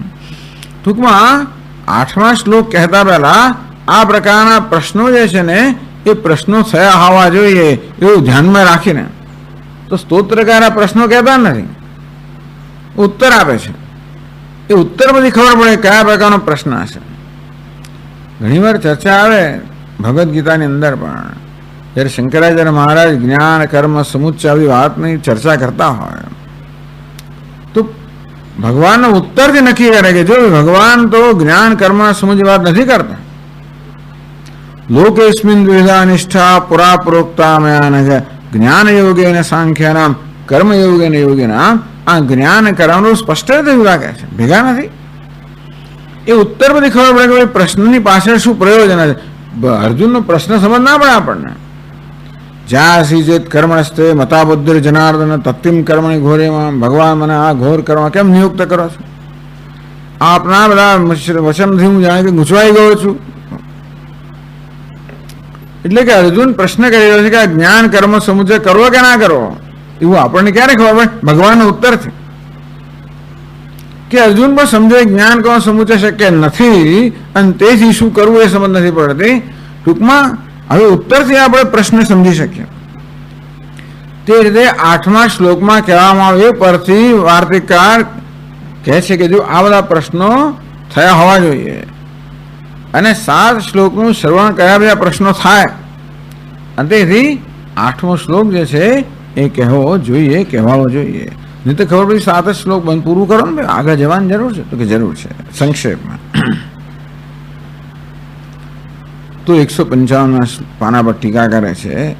ટૂંકમાં 8મા શ્લોક કહેતા પહેલા આ પ્રકારના પ્રશ્નો જે છે ને એ પ્રશ્નો થયા હોવા જોઈએ એવું ધ્યાનમાં રાખીને. તો સ્તોત્રકાર આ પ્રશ્નો કહેતા નથી, ઉત્તર આપે છે. એ ઉત્તરમાંથી ખબર પડે કયા પ્રકારનો પ્રશ્ન હશે. ઘણીવાર ચર્ચા આવે ભગવદ્ ગીતાની અંદર પણ, જ્યારે શંકરાચાર્ય મહારાજ જ્ઞાન કર્મ સમુચ્ચય આવી વાતની ચર્ચા કરતા હોય તો ભગવાનનો ઉત્તરથી નક્કી કરે કે જો ભગવાન તો જ્ઞાન કર્મ સમુચ્ચય વાત નથી કરતા. લોકેસ્મિન દ્વિધા નિષ્ઠા પુરા પ્રોક્તા મયા જ્ઞાન યોગેન સાંખ્યાનામ કર્મ યોગેન યોગીનામ. આ જ્ઞાન કર્મનું સ્પષ્ટ રીતે વિભાગ છે, ભેગા નથી. એ ઉત્તર બધી ખબર પડે કે પ્રશ્નની પાછળ શું પ્રયોજન છે. અર્જુનનો પ્રશ્ન સમજ ના પડે આપણને. જ્યાસી ચેત કર્મણસ્તે મતા બુદ્ધિર જનાર્દન તત્તિમ કર્મણી ઘોરેમાં. ભગવાન મને આ ઘોર કર્મ કેમ નિયુક્ત કરો છો? આપના બધા વચનથી હું જાણે કે ગૂંચવાઈ ગયો છું. એટલે કે અર્જુન પ્રશ્ન કરી રહ્યો છે કે આ જ્ઞાન કર્મ સમુચય કરવો કે ના કરવો, એવું આપણને ક્યારે ખબર પડે? ભગવાનનો ઉત્તર છે કે અર્જુન પણ સમજે જ્ઞાન કર્મ સમુચય શક્ય નથી અને તેથી શું કરવું એ સમજ નથી પડતી. ટૂંકમાં હવે ઉત્તરથી આપણે પ્રશ્ન સમજી શકીએ. તે રીતે 8મા શ્લોકમાં કહેવામાં આવે એ પરથી વાર્તિકકાર કહે છે કે જો આ બધા પ્રશ્નો થયા હોવા જોઈએ અને 7 શ્લોકનું શ્રવણ કર્યા બધા પ્રશ્નો થાય અને તેથી 8મો શ્લોક જે છે એ કહેવો જોઈએ, કહેવાવો જોઈએ. નહીં તો ખબર પડી 7 શ્લોક બંધ પૂરું કરો ને આગળ જવાની જરૂર છે તો કે જરૂર છે. સંક્ષેપમાં તો 155 પાના પર ટીકા કરે છે.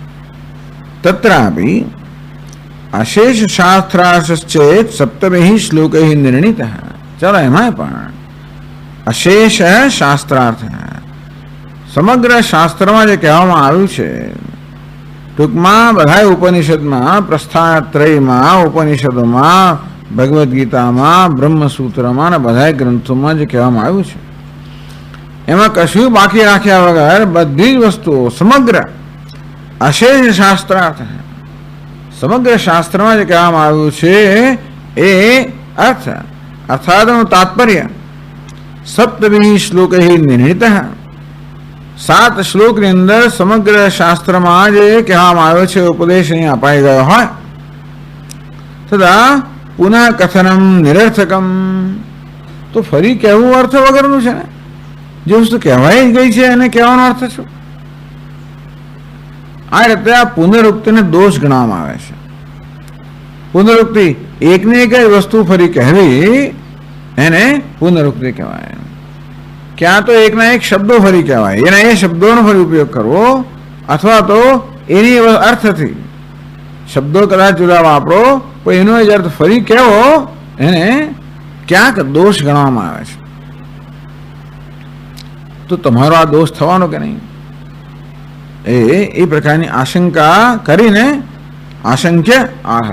તત્રાપી અશેષ શાસ્ત્રાશ્ચેત સપ્તમી શ્લોકૈ નિર્ણિત. ચાલો એમાં પણ અશેષ શાસ્ત્રાર્થ, સમગ્ર શાસ્ત્રમાં જે કહેવામાં આવ્યું છે, ટૂંકમાં બધા ઉપનિષદમાં, પ્રસ્થાનત્રયમાં, ઉપનિષદોમાં, ભગવદ્ ગીતામાં, બ્રહ્મસૂત્રમાં અને બધા ગ્રંથોમાં જે કહેવામાં આવ્યું છે, એમાં કશું બાકી રાખ્યા વગર બધી જ વસ્તુઓ સમગ્ર અશેષ શાસ્ત્રાર્થ, સમગ્ર શાસ્ત્રમાં જે કહેવામાં આવ્યું છે એ અર્થ અર્થાત તાત્પર્ય સપ્તમી શ્લોક નિર્ણિત. 7 શ્લોકની અંદર સમગ્ર શાસ્ત્રમાં જે કહેવામાં આવ્યો છે ઉપદેશ અહીં અપાઈ ગયો હોય, તથા પુનઃ કથનમ નિરર્થકમ, તો ફરી કહેવું અર્થ વગરનું છે ને. જે વસ્તુ કહેવાય ગઈ છે એને કહેવાનો અર્થ શું? આ રીતે આ પુનરુક્તિને દોષ ગણવામાં આવે છે. પુનરુક્તિ એકને એક જ વસ્તુ ફરી કહેવી એને પુનરુક્તિ કહેવાય. ક્યાં તો એકના એક શબ્દો ફરી કહેવાય, એના એ શબ્દોનો ફરી ઉપયોગ કરવો, અથવા તો એની અર્થથી શબ્દો કદાચ જુદા વાપરો પણ એનો જ અર્થ ફરી કહેવો, એને ક્યાંક દોષ ગણવામાં આવે છે. તો તમારો આ દોષ થવાનો કે નહીં, એ પ્રકારની આશંકા કરીને, આશંક્ય આહ,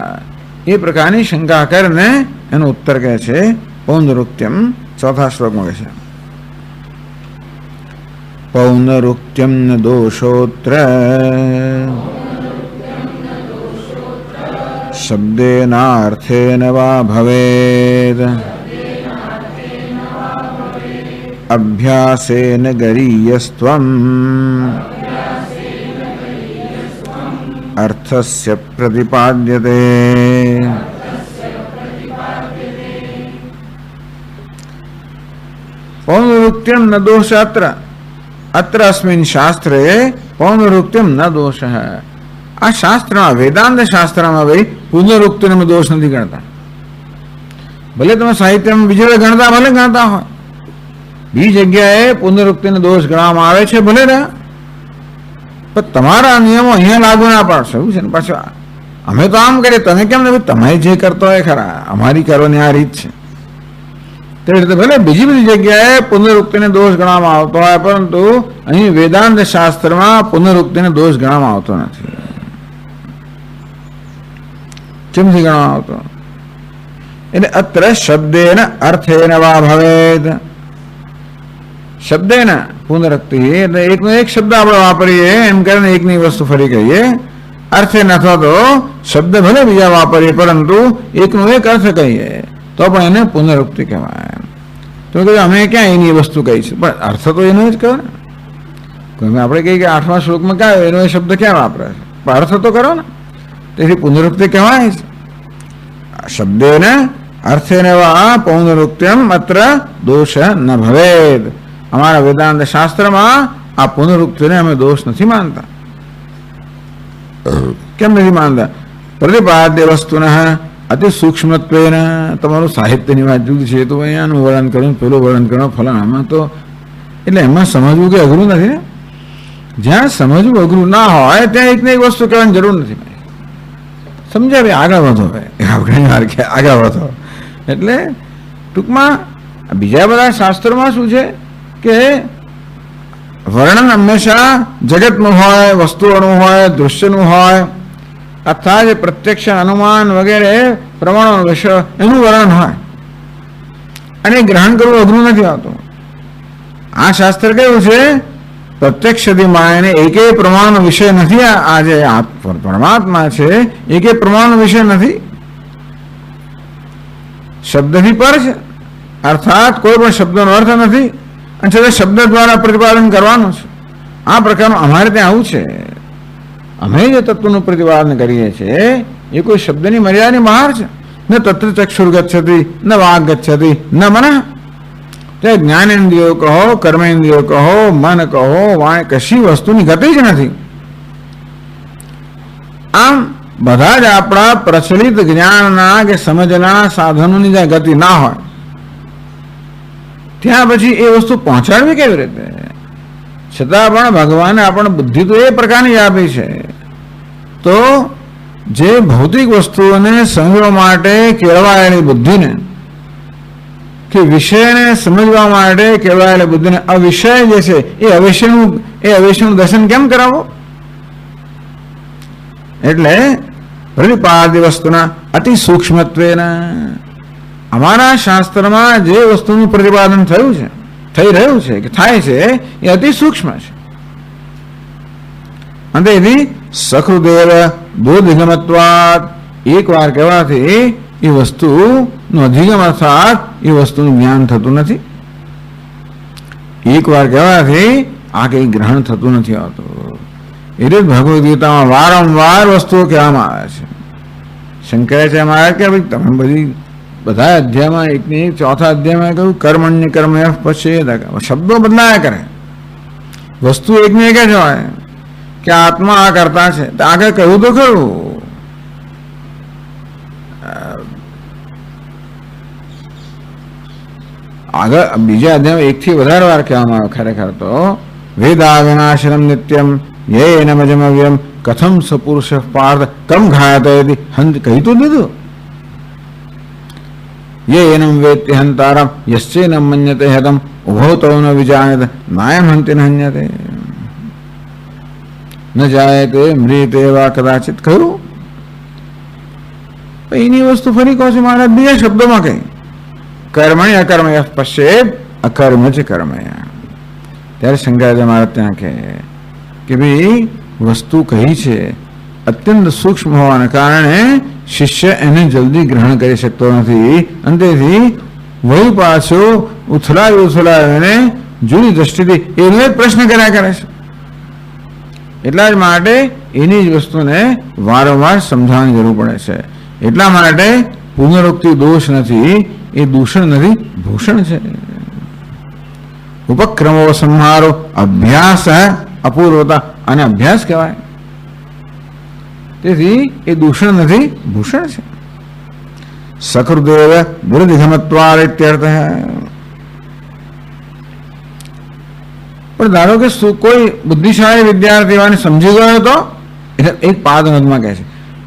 એ પ્રકારની શંકા કરીને એનો ઉત્તર કહે છે પૌનરુક્ત્યમ. 4થા શ્લોકમાં કહે છે પૌનરુક્ત્યમ ન દોષોત્ર શબ્દેનાર્થેન વા ભવેદ અભ્યાસેન ગરીયસ્ત્વમ અર્થસ્ય પ્રતિપાદ્યતે. પૌનરુક્ત્યમ ન દોષ અત્ર અત્ર અસ્મિન શાસ્ત્રે પૌનરુક્ત્યમ ન દોષ. આ શાસ્ત્રમાં, વેદાંત શાસ્ત્રમાં ભાઈ પુનરુક્તિનો દોષ નથી ગણતા. ભલે તમે સાહિત્યમાં બીજી ગણતા, ભલે ગણતા હોય, બીજી જગ્યાએ પુનરુક્તિનો દોષ ગણવામાં આવે છે, ભલે ને, પણ તમારા નિયમો અહીંયા લાગુ ના પાડશો. એવું છે ને. પાછું અમે તો આમ કરીએ, તમે કેમ ને? તમે જે કરતો હોય ખરા, અમારી કરવાની આ રીત છે. તે રીતે ભલે બીજી બધી જગ્યાએ પુનરુક્તિને દોષ ગણવામાં આવતો હોય, પરંતુ અહીં વેદાંત શાસ્ત્રમાં પુનરુક્તિને દોષ ગણવામાં આવતો નથી. કેમથી ગણવામાં આવતો? એટલે અત્ર શબ્દેન અર્થેન વા ભવેદ. શબ્દેન પુનરુક્તિ એટલે એકનો એક શબ્દ આપણે વાપરીએ એમ કરીને એકની વસ્તુ ફરી કહીએ. અર્થે અથવા તો શબ્દ ભલે બીજા વાપરીએ પરંતુ એકનો એક અર્થ કહીએ તો પણ એને પુનરુક્તિ કહેવાય. તો કે અમે ક્યાં એની વસ્તુ કહી છે, પણ અર્થ તો એનો જ કહો ને. કોઈ આપણે કહીએ કે 8મા શ્લોકમાં ક્યાં એનો એ શબ્દ ક્યાં વાપરે છે, પણ અર્થ તો કરો ને. તેથી પુનરુક્તિ કહેવાય છે. શબ્દેન અર્થેન વા પૌનરુક્ત્યમ અત્ર દોષ ન ભવેદ. અમારા વેદાંત શાસ્ત્રમાં આ પુનરુક્તિને અમે દોષ નથી માનતા. કેમ નથી માનતા? પ્રતિપાદ્ય વસ્તુન અતિ સૂક્ષ્મત્વેન. તમારું સાહિત્યની વાત જુદી છે, તો અહીંયાનું વર્ણન કરવું, પેલું વર્ણન કરવું, ફલાણામાં તો એટલે એમાં સમજવું કે અઘરું નથી ને. જ્યાં સમજવું અઘરું ના હોય ત્યાં એકને એક વસ્તુ કહેવાની જરૂર નથી. સમજ્યા ભાઈ? આગળ વધો ભાઈ, આગળ વધો. એટલે ટૂંકમાં બીજા બધા શાસ્ત્રોમાં શું છે કે વર્ણન હંમેશા જગતનું હોય, વસ્તુઓનું હોય, દૃશ્યનું હોય, અથવા જે પ્રત્યક્ષ અનુમાન વગેરે પ્રમાણો વિષય એનું વર્ણન હોય, અને ગ્રહણ કરવું અઘરું નથી આવતું. આ શાસ્ત્ર કેવું છે? પ્રત્યક્ષથી માયને એકેય પ્રમાણનો વિષય નથી. આ જે પરમાત્મા છે એકેય પ્રમાણનો વિષય નથી, શબ્દથી પર છે. અર્થાત કોઈ પણ શબ્દનો અર્થ નથી, અને છતાં શબ્દ દ્વારા પ્રતિપાદન કરવાનું છે. આ પ્રકારનું અમારે ત્યાં આવું છે. અમે જે તત્વનું પ્રતિપાદન કરીએ છીએ એ કોઈ શબ્દની મર્યાદાની બહાર છે. ન તત્ર ચક્ષુર ગચ્છતિ, ન વાગ ગચ્છતિ, ન મન. તે જ્ઞાનેન્દ્રિયો કહો, કર્મેન્દ્રિયો કહો, મન કહો, વાણી, કશી વસ્તુની ગતિ જ નથી. આમ બધા જ આપણા પ્રચલિત જ્ઞાનના કે સમજના સાધનોની જ્યાં ગતિ ના હોય ત્યાં પછી એ વસ્તુ પહોંચાડવી કેવી રીતે? છતાં પણ ભગવાને આપણને બુદ્ધિ તો એ પ્રકારની આપી છે. તો જે ભૌતિક વસ્તુઓને સમજવા માટે કેળવાયેલી બુદ્ધિને કે વિષયને સમજવા માટે કેળવાયેલી બુદ્ધિને અવિષય જે છે એ અવિષયનું દર્શન કેમ કરાવો? એટલે પ્રતિપાદ્ય વસ્તુના અતિ સૂક્ષ્મત્વેના અમારા શાસ્ત્રમાં જે વસ્તુનું પ્રતિપાદન થયું છે, થઈ રહ્યું છે કે થાય છે એ અતિ સૂક્ષ્મ છે. અને એની સકૃદેવ દુર્ધિગમત્વાદ એક વાર કહેવાથી એ વસ્તુનું અધિગમ અર્થાત એ વસ્તુનું જ્ઞાન થતું નથી. એક વાર કહેવાથી આ કંઈ ગ્રહણ થતું નથી આવતું. એટલે ભગવદ્ ગીતામાં વારંવાર વસ્તુઓ કહેવામાં આવે છે. શંકરાચાર્યમાં આવે કે ભાઈ તમે બધા અધ્યાયમાં એકની એક ચોથા અધ્યાયમાં કહ્યું કર્મણ્ય કર્મ પછી શબ્દો બદલાયા કરે, વસ્તુ એકની એક જ હોય કે આત્મા આ કરતા છે. તો આગળ કહ્યું તો ખરું, આગળ બીજા અધ્યાયમાં એકથી વધારે વાર કહેવામાં આવે ખરેખર તો વેદા વિનાશનમ નિત્યમ યેન મજમવ્યમ કથમ સપુરુષ પાર્થ કમ ઘાયતે હંત કહી તો દીધું. યેનમ વેત્ય હંતારમ યસ્યેનમ મન્યતે હતમ ઉભો તો ન વિજાનત નાયમ હંતિ ન હન્યતે ન જાયતે મૃતે વા કદાચિત કહ્યું. એની વસ્તુ ફરી કહો છો મહારાજ બીજા શબ્દોમાં કઈ કર્મણ્ય અકર્મય પશ્ચેત અકર્મ જ કર્મય. ત્યારે શંકરાચાર્ય મહારાજ ત્યાં કે ભાઈ વસ્તુ કહી છે અત્યંત સૂક્ષ્મ હોવાના કારણે શિષ્ય એને જલ્દી ગ્રહણ કરી શકતો નથી. અને તેથી વહી પાછો ઉથલાવીને જુદી દ્રષ્ટિથી એનો એક પ્રશ્ન કર્યા કરે છે. એટલા જ માટે એની જ વસ્તુને વારંવાર સમજાવવાની જરૂર પડે છે. એટલા માટે પુનરુક્તિ દોષ નથી, એ દૂષણ નથી, ભૂષણ છે. ઉપક્રમો સંહારો અભ્યાસ અપૂર્વતા અને અભ્યાસ કહેવાય. તેથી એ દૂષણ નથી, ભૂષણ છે. સકૃદેવ દુર્ધિગમત્વાદ ઇત્યર્થ. પણ ધારો કે કોઈ બુદ્ધિશાળી વિદ્યાર્થી એવાને સમજી ગયો તો એટલે એક પાદનદમાં કહે છે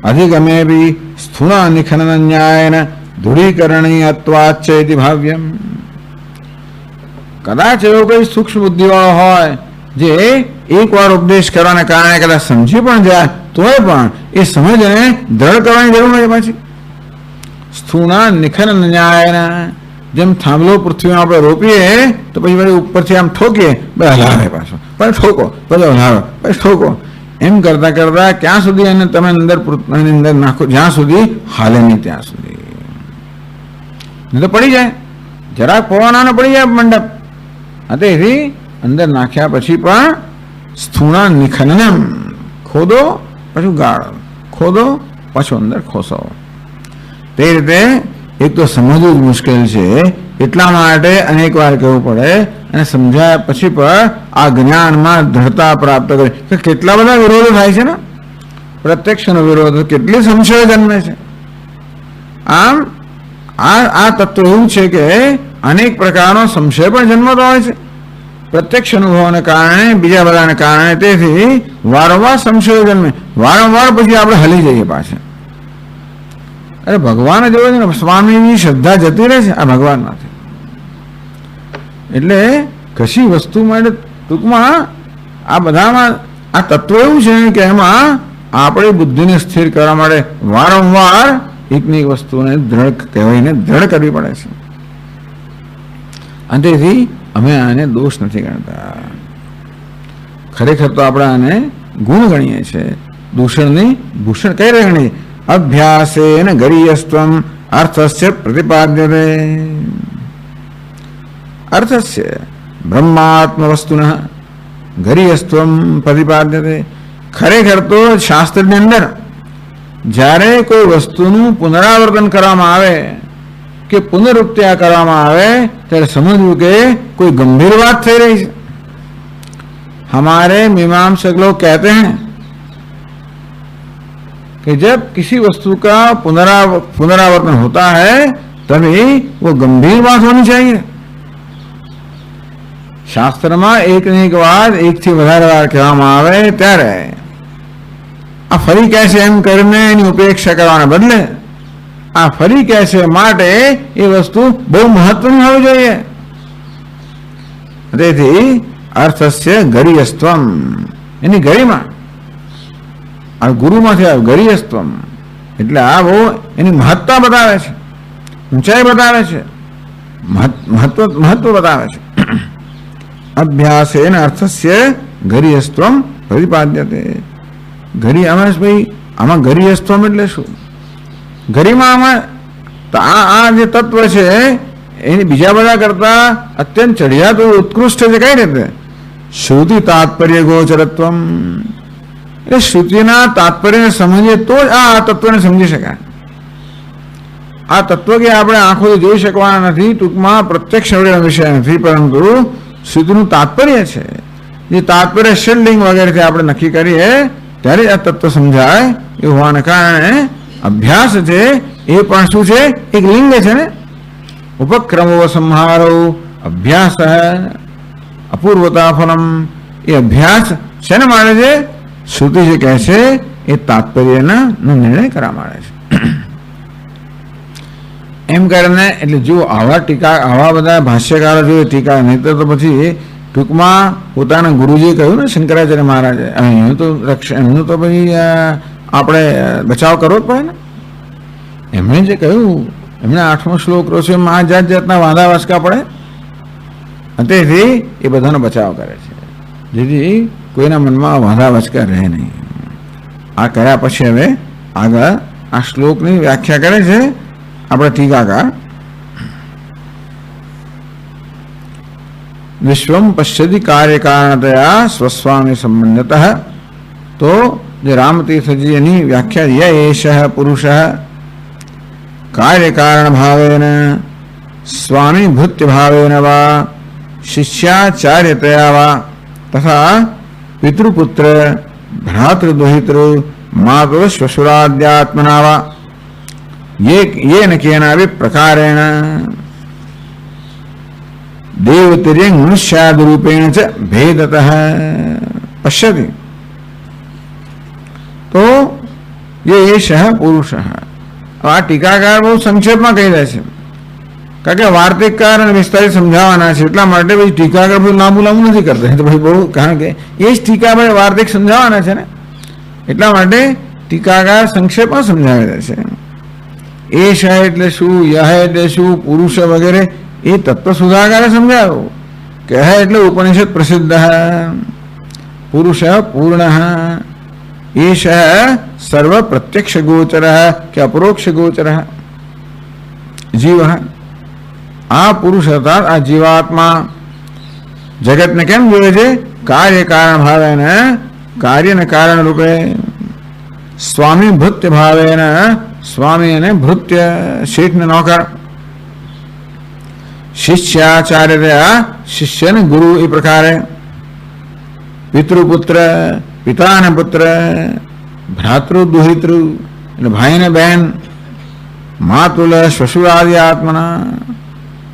અધિગમે બી સ્થૂળ નિખનન ન્યાયન ધૂળીકરણીયત્વાચ્ચ ઇતિ ભાવ્યમ. કદાચ એવો કોઈ સૂક્ષ્મ બુદ્ધિવાળો હોય જે એકવાર ઉપદેશ કરવાના કારણે કદાચ સમજી પણ જાય તોય પણ એ સમજને દ્રઢ કરવાની જરૂર નથી. પાછી સ્થૂળ નિખનન ન્યાયના જેમ થાંભલો પૃથ્વીમાં આપણે રોપીએ તો પછી ઉપરથી આમ ઠોકીએ બસ હલાવે પાછો, પછી ઠોકો પછી હલાવે પછી ઠોકો, એમ કરતા કરતા ક્યાં સુધી એને તમે અંદર નાખો જ્યાં સુધી હાલે નહીં ત્યાં સુધી. નહીં તો પડી જાય, જરાક પવન પડી જાય મંડપ. તેથી અંદર નાખ્યા પછી પણ સ્થૂળ નિખનનમ ખોદો પછી ગાળો, ખોદો પાછું અંદર ખોસો. તે રીતે એક તો સમજવું જ મુશ્કેલ છે. એટલા માટે અનેક વાર કહેવું પડે અને સમજાયા પછી પણ આ જ્ઞાનમાં દ્રઢતા પ્રાપ્ત કરી. કે કેટલા બધા વિરોધો થાય છે ને, પ્રત્યક્ષનો વિરોધ, કેટલી સંશયો જન્મે છે. આમ આ તત્વ એવું છે કે અનેક પ્રકારનો સંશય પણ જન્મતો હોય છે પ્રત્યક્ષ અનુભવને કારણે, બીજા બધાને કારણે. તેથી વારંવાર સંશયો જન્મે, વારંવાર પછી આપણે હલી જઈએ પાછા. અરે ભગવાન જ હોય ને, સ્વામીની શ્રદ્ધા જતી રહે છે આ ભગવાનમાંથી. એટલે કશી વસ્તુ માટે ટૂંકમાં આ બધામાં આ તત્વ એવું છે કે એમાં આપણી બુદ્ધિને સ્થિર કરવા માટે વારંવાર એકની એક વસ્તુને દ્રઢ કહેવાયને દ્રઢ કરવી પડે છે. અને તેથી અમે આને દોષ નથી ગણતા, ખરેખર તો આપણે આને ગુણ ગણીએ છીએ. દૂષણની ભૂષણ કઈ રીતે ગણીએ? અભ્યાસેન ગરીયસ્ત્વમ અર્થસ્ય પ્રતિપાદ્યતે. અર્થસ્ય બ્રહ્માત્મ વસ્તુન ગરીયસ્ત્વમ પ્રતિપાદ્યતે. ખરેખર તો શાસ્ત્રની અંદર જ્યારે કોઈ વસ્તુનું પુનરાવર્તન કરવામાં આવે કે પુનરુક્ત્યા કરવામાં આવે ત્યારે સમજવું કે કોઈ ગંભીર વાત થઈ રહી છે. हमारे मीमांसक लोग कहते हैं कि जब किसी वस्तु का पुनरावर्तन होता है तभी वो गंभीर बात होनी चाहिए. શાસ્ત્રમાં એકની એક વાત એકથી વધારે વાર કહેવામાં આવે ત્યારે આ ફરી કહે છે એમ કરીને એની ઉપેક્ષા કરવાના બદલે આ ફરી કહે છે માટે એ વસ્તુ બહુ મહત્વની હોવી જોઈએ. તેથી અર્થસ્ય ગરીયસ્ત્વમ, એની ગરિમા આ ગુરુમાંથી આવ્યું ગરીયસ્ત્વમ એટલે આ બહુ એની મહત્તા બતાવે છે, ઊંચાઈ બતાવે છે, મહત્વ બતાવે છે. અભ્યાસેન અર્થસ્ય ગરીયસ્ત્વમ પ્રતિપાદ્યતે. આમાં ગરીયસ્ત્વમ એટલે શું? ગરિમામાં તો આ જે તત્વ છે એની બીજા બધા કરતા અત્યંત ચઢિયાતું ઉત્કૃષ્ટ છે. કઈ રીતે? શ્રુતિ તાત્પર્ય ગોચરત્વમ, એટલે શ્રુતિના તાત્પર્યને સમજીએ તો જ આ તત્વને સમજી શકાય. આ તત્વ કે આપણે આંખોથી જોઈ શકવાના નથી, ટૂંકમાં પ્રત્યક્ષ વિષય નથી, પરંતુ શ્રુતિનું તાત્પર્ય છે. જે તાત્પર્ય શિલ્ડિંગ વગેરેથી આપણે નક્કી કરીએ ત્યારે આ તત્વ સમજાય. એ હોવાને કારણે અભ્યાસ છે એ પણ શું છે? એક લિંગ છે ને. ઉપક્રમો સંહારો અભ્યાસ અપૂર્વતા ફલમ. એ અભ્યાસ શેને માટે છે? શ્રુતિ જે કહે છે એ તાત્પર્યના નિર્ણય કરવા માટે છે. એમ કરીને એટલે જો આવા બધા ભાષ્યકારો જોઈએ ટીકા, નહીં તો પછી ટૂંકમાં પોતાના ગુરુજીએ કહ્યું ને શંકરાચાર્ય મહારાજે, એમનું તો પછી આપણે બચાવ કરવો જ પડે ને. એમણે જે કહ્યું, એમણે 8મો શ્લોક રોશે આ જાત જાતના વાંધા વાસકા પડે, તેથી એ બધાનો બચાવ કરે છે, જેથી કોઈના મનમાં વાંધા વાસકા રહે નહીં. આ કર્યા પછી હવે આગળ આ શ્લોકની વ્યાખ્યા કરે છે આપણે ટીકાકાર. વિશ્વમ પશ્યતિ કાર્યકારણતયા સ્વસ્વામી સંબંધત. તો જે રામતીર્થજી એની વ્યાખ્યા ય એષ પુરુષ કાર્યકારણ ભાવેન સ્વામી ભૃત્ય ભાવેન વા શિષ્યાચાર્યતયા વા તથા પિતૃપુત્ર ભ્રાતૃદુહિતૃ માતુર શ્વશુરાદ્યાત્મના વા येन केनापि प्रकारेण देवतिर्यं मनुष्यादिरूपेण च भेदतः पश्यति. तो ये एषः पुरुषः. આ ટીકાકાર બહુ સંક્ષેપમાં કહી દે છે, કારણ કે વાર્તિકકાર અને વિસ્તારિત સમજાવવાના છે એટલા માટે પછી ટીકાકાર બધું લાંબુ નથી કરતા. તો પછી બહુ, કારણ કે એ જ ટીકા વાર્તિક સમજાવવાના છે ને, એટલા માટે ટીકાકાર સંક્ષેપમાં સમજાવી દે છે. એશ એટલે શું, યહ એટલે શું, પુરુષ વગેરે એ તત્વ સુધાકારે સમજાવ્યું. કહે એટલે ઉપનિષદ પ્રસિદ્ધ પુરુષ પૂર્ણ એશ સર્વ પ્રત્યક્ષ ગોચર કે અપરોક્ષ ગોચર જીવ. આ પુરુષ અર્થાત આ જીવાત્મા જગતને કેમ જોવે છે? કાર્ય કારણ ભાવેને, કાર્યને કારણ રૂપે. સ્વામી ભૃત્ય ભાવેને, સ્વામી અને ભૃત્ય શેઠને નોકર. શિષ્યાચાર્ય શિષ્ય ને ગુરુ એ પ્રકારે. પિતૃપુત્ર પિતા અને પુત્ર, ભ્રાતૃ દુહિતૃ એટલે ભાઈ ને બહેન, માતુલ શ્વશુરાદિ આત્મના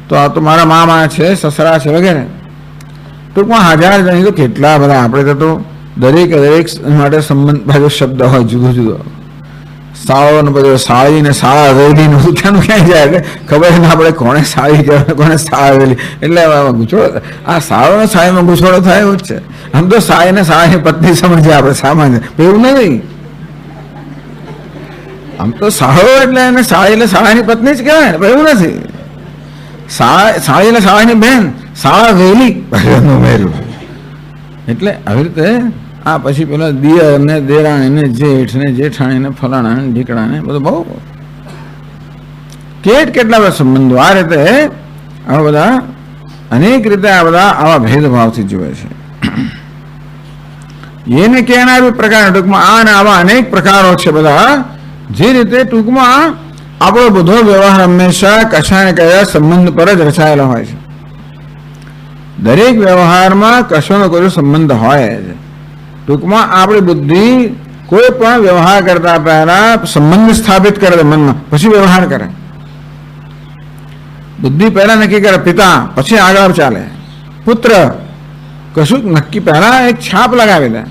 તો આ તો મારા મામા છે, સસરા છે વગેરે. ટૂંકમાં હજાર જણી તો કેટલા બધા. આપણે તો દરેક માટે સંબંધ ભાગ્યો શબ્દ હોય જુદો જુદો. સાળો ને બધું સાળી ને સાળા વેલી નું ક્યાં જાય એટલે ખબર ને આપણે કોને સાળી કહેવાય કોને સાળા વેલી. એટલે ગુછોડો, આ સાળો ને સાળીમાં ગુછોડો થાય એવું જ છે. આમ તો સાળી ને સાળીની પત્ની સમજે આપણે સામાન્ય, એવું નથી. આમ તો સાળો એટલે એને સાળી એટલે સાળાની પત્ની જ કહેવાય ને, એવું નથી. સાળી એટલે સાળાની બહેન, સાળા વેલી મેરું. એટલે આવી રીતે આ પછી પેલા દિયર ને દેરાણી ને જેઠ ને જેઠાણી ને ફલાણા ને ઢીકણા ને બધું બહુ કેટલા બધા સંબંધો. આ રીતે આવા બધા અનેક રીતે આ બધા આવા ભેદભાવથી જુએ છે. એને કેના પ્રકાર ટૂંકમાં આ ને આવા અનેક પ્રકારો છે બધા. જે રીતે ટૂંકમાં આપણો બધો વ્યવહાર હંમેશા કશા ને કયા સંબંધ પર જ રચાયેલો હોય છે. દરેક વ્યવહારમાં કશો ને કશો સંબંધ હોય છે. ટૂંકમાં આપણી બુદ્ધિ કોઈ પણ વ્યવહાર કરતા પહેલા સંબંધ સ્થાપિત કરે મનમાં, પછી વ્યવહાર કરે. બુદ્ધિ પહેલા નક્કી કરે પિતા, પછી આગળ ચાલે પુત્ર, કશુંક નક્કી પહેલા એક છાપ લગાવી દે.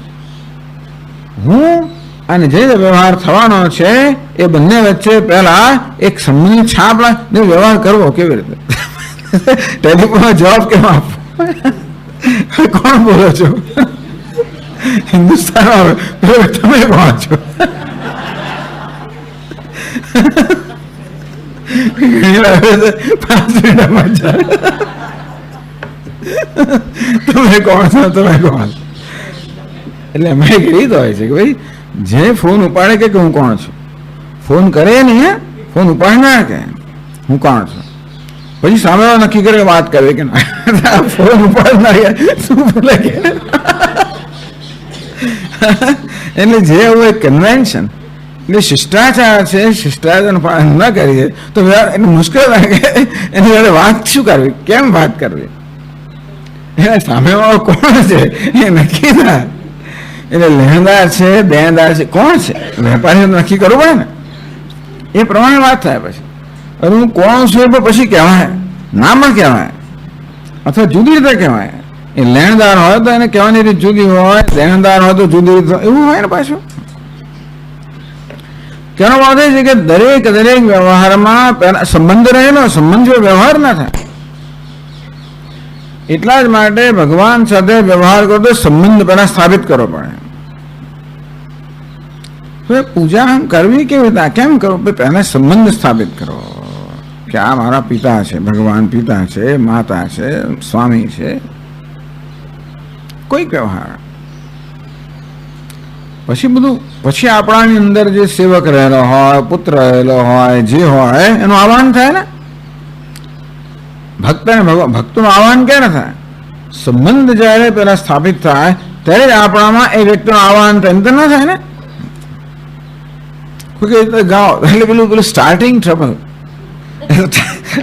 હું અને જે વ્યવહાર થવાનો છે એ બંને વચ્ચે પહેલા એક સંબંધની છાપ વ્યવહાર કરવો કેવી રીતે? ટેલિફોનમાં જવાબ કેમ આપવો? કોણ બોલો છો? હિન્દુસ્તાન તમે કોણ છો? તમે કોણ છો? તમે કોણ? એટલે અમે એક રીત હોય છે કે ભાઈ જે ફોન ઉપાડે કે હું કોણ છું, ફોન કરે નહીં, ફોન ઉપાડે ના કે હું કોણ છું, પછી સામે નક્કી કરે વાત કરવી કે ના ફોન ઉપાડ ના શું બોલે કે. એટલે જે એવું એક કન્વેન્શન એટલે શિષ્ટાચાર છે, શિષ્ટાચાર પાલન ન કરીએ તો એને મુશ્કેલ લાગે. એની જોડે વાત શું કરવી, કેમ વાત કરવી, એને સામેવાળો કોણ છે એ નક્કી થાય. એટલે લેણદાર છે, દેણદાર છે, કોણ છે, વેપારી નક્કી કરવું પડે ને, એ પ્રમાણે વાત થાય. પછી હવે હું કોણ છું એ પછી કહેવાય, ના પણ કહેવાય અથવા જુદી રીતે કહેવાય. એ લેણદાર હોય તો એને કહેવાની રીત જુદી હોય, દેણદાર હોય તો જુદી રીતે એવું હોય ને. પાછું તેનો વાત એ છે કે દરેક વ્યવહારમાં પહેલા સંબંધ રહેલો, સંબંધ જો વ્યવહાર ના થાય. એટલા જ માટે ભગવાન સાથે વ્યવહાર કરો તો સંબંધ પહેલા સ્થાપિત કરવો પડે. પૂજા કરવી કેવી રીતે, કેમ કરવું? પહેલા સંબંધ સ્થાપિત કરો કે આ મારા પિતા છે, ભગવાન પિતા છે, માતા છે, સ્વામી છે. કોઈક વ્યવહાર પછી બધું, પછી આપણાની અંદર જે સેવક રહેલો હોય, પુત્ર રહેલો હોય, જે હોય એનું આહવાન થાય ને. ભક્તનું આહવાન ક્યારે થાય? સંબંધ જ્યારે પેલા સ્થાપિત થાય ત્યારે જ આપણામાં એ વ્યક્તિનું આહવાન થાય. એમ તો ના થાય ને. ગાઓ એટલે પેલું સ્ટાર્ટિંગ ટ્રબલ,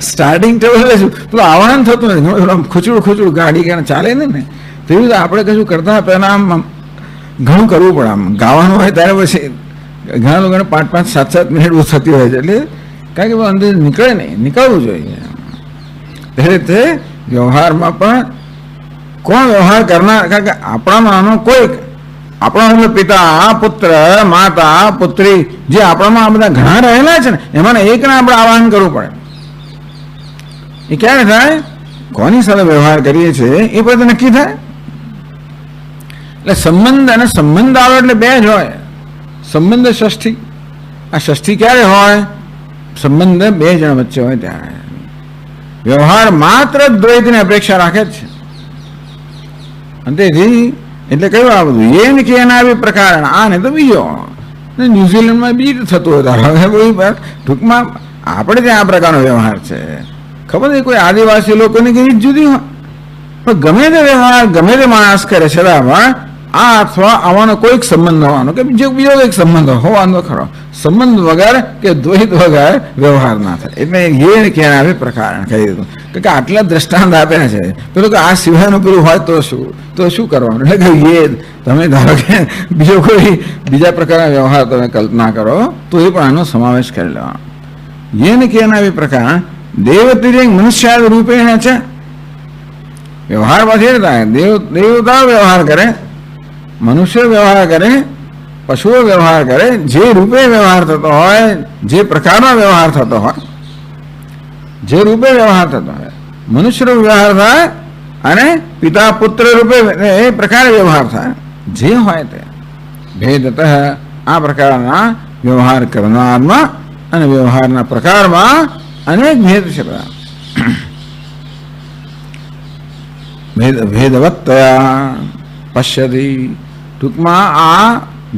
સ્ટાર્ટિંગ ટ્રબલ એટલે શું? પેલું આહવાન થતું નથી, ખૂચડું ગાડી કે ચાલે ને. તેવી રીતે આપણે કશું કરતા પહેલા આમ ઘણું કરવું પડે. આમ ગાવાનું હોય ત્યારે પછી ઘણા લોકોને 5-5, 7-7 મિનિટ બહુ થતી હોય છે. એટલે કારણ કે અંદર નીકળે નહીં, નીકળવું જોઈએ. તે રીતે વ્યવહારમાં પણ કોણ વ્યવહાર કરનાર? કારણ કે આપણામાં કોઈક, આપણા પિતા, પુત્ર, માતા, પુત્રી, જે આપણામાં આ બધા ઘણા રહેલા છે ને, એમાં એકને આપણે આહવાન કરવું પડે. એ ક્યારે થાય? કોની સાથે વ્યવહાર કરીએ છીએ એ પછી નક્કી થાય. એટલે સંબંધ અને સંબંધ આવે એટલે બે જ હોય. સંબંધ ષષ્ઠી. આ ષષ્ઠી ક્યારે હોય? સંબંધ બે જણ વચ્ચે હોય ત્યારે. વ્યવહાર માત્ર દ્વૈતની અપેક્ષા રાખે જ છે. અને તેથી એટલે કયું આ બધું એ ને કે એના આવી પ્રકાર, આ ને તો બીજો. ન્યુઝીલેન્ડમાં બીજું થતું હોય. ટૂંકમાં આપણે ત્યાં આ પ્રકારનો વ્યવહાર છે. ખબર છે કોઈ આદિવાસી લોકોની કઈ જુદી હોય, પણ ગમે તે વ્યવહાર ગમે તે માણસ કરે છે, આ અથવા આવવાનો કોઈક સંબંધ હોવાનો કે બીજો કોઈક સંબંધ હોવાનો ખરો. સંબંધ વગર કે દ્વૈત વગર વ્યવહાર ના થાય. એટલે એ કે આવી પ્રકાર કહી દીધું કે આટલા દ્રષ્ટાંત આપ્યા છે. પેલું કે આ સિવાયનું પેલું હોય તો શું કરવાનું? એટલે કે એ તમે ધારો કે બીજો કોઈ બીજા પ્રકારના વ્યવહાર તમે કલ્પના કરો તો એ પણ આનો સમાવેશ કરી લેવાનો. એ કે આવી પ્રકાર દેવતી મનુષ્ય રૂપેણ છે. વ્યવહાર પછી થાય દેવતા વ્યવહાર કરે, મનુષ્ય વ્યવહાર કરે, પશુઓ વ્યવહાર કરે. જે રૂપે વ્યવહાર થતો હોય, જે પ્રકારનો વ્યવહાર થતો હોય, જે રૂપે વ્યવહાર થતો હોય, મનુષ્યનો વ્યવહાર થાય અને પિતા પુત્ર રૂપે એ પ્રકારે વ્યવહાર થાય. જે હોય તે ભેદતઃ આ પ્રકારના વ્યવહાર કરનારમાં અને વ્યવહારના પ્રકારમાં અનેક ભેદ છે. ભેદવત્તયા પશ્યતિ. ટૂંકમાં આ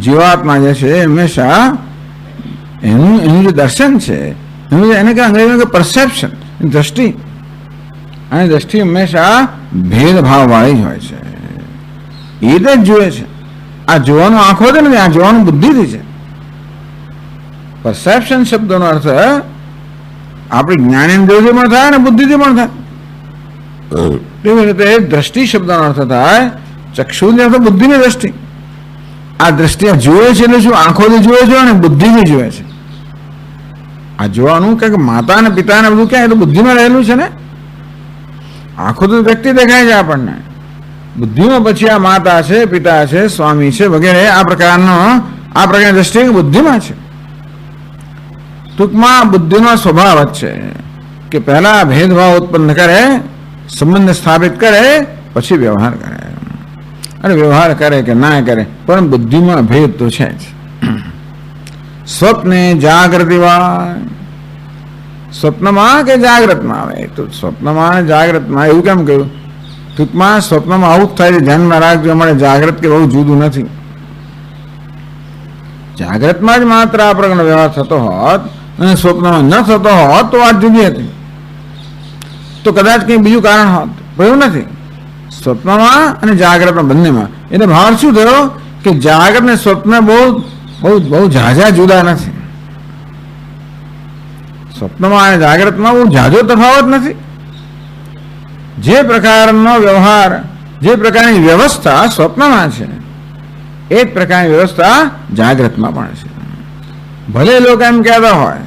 જીવાત્મા જે છે હંમેશા એનું જે દર્શન છે એને કે અંગ્રેજીમાં કે પરસેપ્શન, દ્રષ્ટિ, અને દ્રષ્ટિ હંમેશા ભેદભાવ વાળી જ હોય છે. એ જ જુએ છે. આ જોવાનું આંખો છે ને, આ જોવાનું બુદ્ધિથી છે. પરસેપ્શન શબ્દનો અર્થ આપણી જ્ઞાનેન્દ્રિયોથી પણ થાય અને બુદ્ધિથી પણ થાય. એવી રીતે દ્રષ્ટિ શબ્દનો અર્થ થાય ચક્ષુની અર્થ બુદ્ધિની દ્રષ્ટિ. આ દ્રષ્ટિ જુએ છે એટલે શું? આંખોથી જુએ છે અને બુદ્ધિથી જુએ છે. આ જોવાનું કે માતા અને પિતા ને બધું ક્યાં? એ તો બુદ્ધિમાં રહેલું છે ને. આંખો તો વ્યક્તિ દેખાય છે આપણને, બુદ્ધિમાં પછી આ માતા છે, પિતા છે, સ્વામી છે વગેરે આ પ્રકારની દ્રષ્ટિએ બુદ્ધિમાં છે. ટૂંકમાં બુદ્ધિનો સ્વભાવ જ છે કે પહેલા ભેદભાવ ઉત્પન્ન કરે, સંબંધ સ્થાપિત કરે, પછી વ્યવહાર કરે. અને વ્યવહાર કરે કે ના કરે પણ બુદ્ધિમાં ભેદ તો છે જ. સ્વપ્ને જાગૃતિવા, સ્વપ્નમાં કે જાગ્રતમાં આવે તો સ્વપ્નમાં અને જાગ્રતમાં એવું કેમ કહ્યું? ટૂંકમાં સ્વપ્નમાં આવું જ થાય છે, ધ્યાનમાં રાખજો. અમારે જાગ્રત કે બહુ જુદું નથી. જાગ્રતમાં જ માત્ર આ પ્રકારનો વ્યવહાર થતો હોત અને સ્વપ્નમાં ન થતો હોત તો વાત જુદી હતી, તો કદાચ કંઈ બીજું કારણ હોત. પણ એવું નથી. સ્વપ્નમાં અને જાગ્રતમાં બંનેમાં એટલે ભાવ શું થયો કે જાગ્રત ને સ્વપ્ન બહુ બહુ બહુ ઝાઝા જુદા નથી. સ્વપ્નમાં અને જાગ્રતમાં બહુ ઝાઝો તફાવત નથી. જે પ્રકારનો વ્યવહાર, જે પ્રકારની વ્યવસ્થા સ્વપ્નમાં છે એ જ પ્રકારની વ્યવસ્થા જાગ્રતમાં પણ છે. ભલે લોકો એમ કહેતા હોય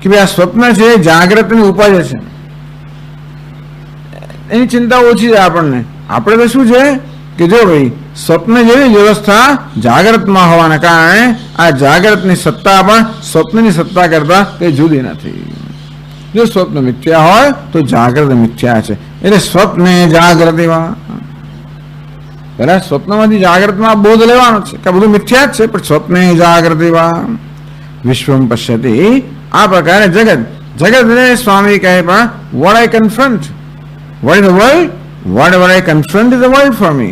કે ભાઈ આ સ્વપ્ન છે જાગ્રતની ઉપજ છે, એની ચિંતા ઓછી છે આપણને. આપણે તો શું છે કે જો ભાઈ સ્વપ્ન જેવી વ્યવસ્થા જાગ્રતમાં હોવાના કારણે આ જાગ્રતની સત્તા પણ સ્વપ્નની સત્તા કરતા કઈ જુદી નથી. જો સ્વપ્ન મિથ્યા હોય તો જાગ્રત મિથ્યા છે. એટલે સ્વપ્ને જાગ્રતિમાં પેલા સ્વપ્નમાંથી જાગ્રતમાં બોધ લેવાનો છે કે બધું મિથ્યા જ છે, પણ સ્વપ્ને જાગ્રતિમાં વિશ્વમ પશ્યતિ. આ પ્રકારે જગતને સ્વામી કહે પણ what I confront, what is the world, whatever I confront is the world for me.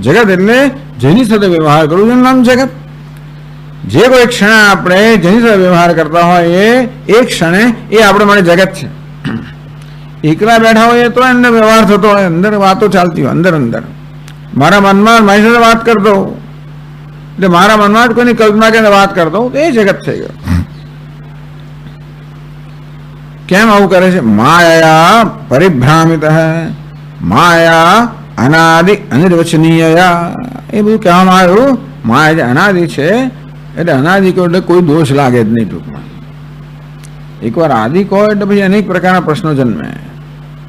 જગત એટલે જેની સાથે વ્યવહાર કરું છું નામ જગત. જે કોઈ ક્ષણે આપણે જેની સાથે વ્યવહાર કરતા હોય એ ક્ષણે એ આપણે માટે જગત છે. એકલા બેઠા હોય તો અંદર વ્યવહાર થતો હોય, અંદર વાતો ચાલતી હોય, અંદર અંદર મારા મનમાં મારી સાથે વાત કરતો, એટલે મારા મનમાં જ કોઈની કલ્પના કરીને વાત કરતો તો એ જગત થઈ ગયો. કેમ આવું કરે છે? માયા પરિભ્રામિત, માયા અનાદિ અનિર્વચનીય. એ બધું કહેવામાં આવ્યું. માયા જે અનાદિ છે એટલે અનાદિ કહો એટલે કોઈ દોષ લાગે જ નહીં. ટૂંકમાં એકવાર આદિ કહો એટલે પછી અનેક પ્રકારના પ્રશ્નો જન્મે.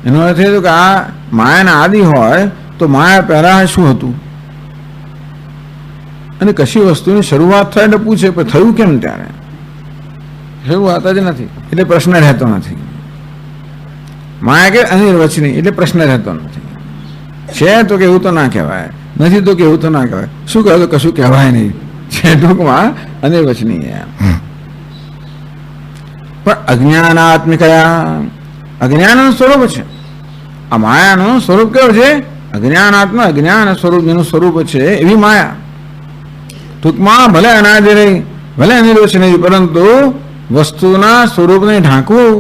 એનો અર્થ એ કે આ માયાના આદિ હોય તો માયા પહેલા શું હતું, અને કશી વસ્તુની શરૂઆત થાય એટલે પૂછે પણ થયું કેમ? ત્યારે શરૂઆત જ નથી એટલે પ્રશ્ન રહેતો નથી. માયા કે અનિર્વચની એટલે પ્રશ્ન રહેતો નથી. છે તો કે એવું તો ના કહેવાય, નથી તો કે એવું તો ના કહેવાય. શું કહે તો કશું કહેવાય નહીં. છે ટૂંકમાં અનિર્વચનીય. પણ અજ્ઞાનાત્મિકયા, અજ્ઞાનનું સ્વરૂપ છે. આ માયાનું સ્વરૂપ કેવું છે? અજ્ઞાનાત્મક, અજ્ઞાન સ્વરૂપ જેનું સ્વરૂપ છે એવી માયા. ટૂંકમાં ભલે અનાદિ રહી, ભલે અનિર્વચનીય, પરંતુ વસ્તુના સ્વરૂપને ઢાંકવું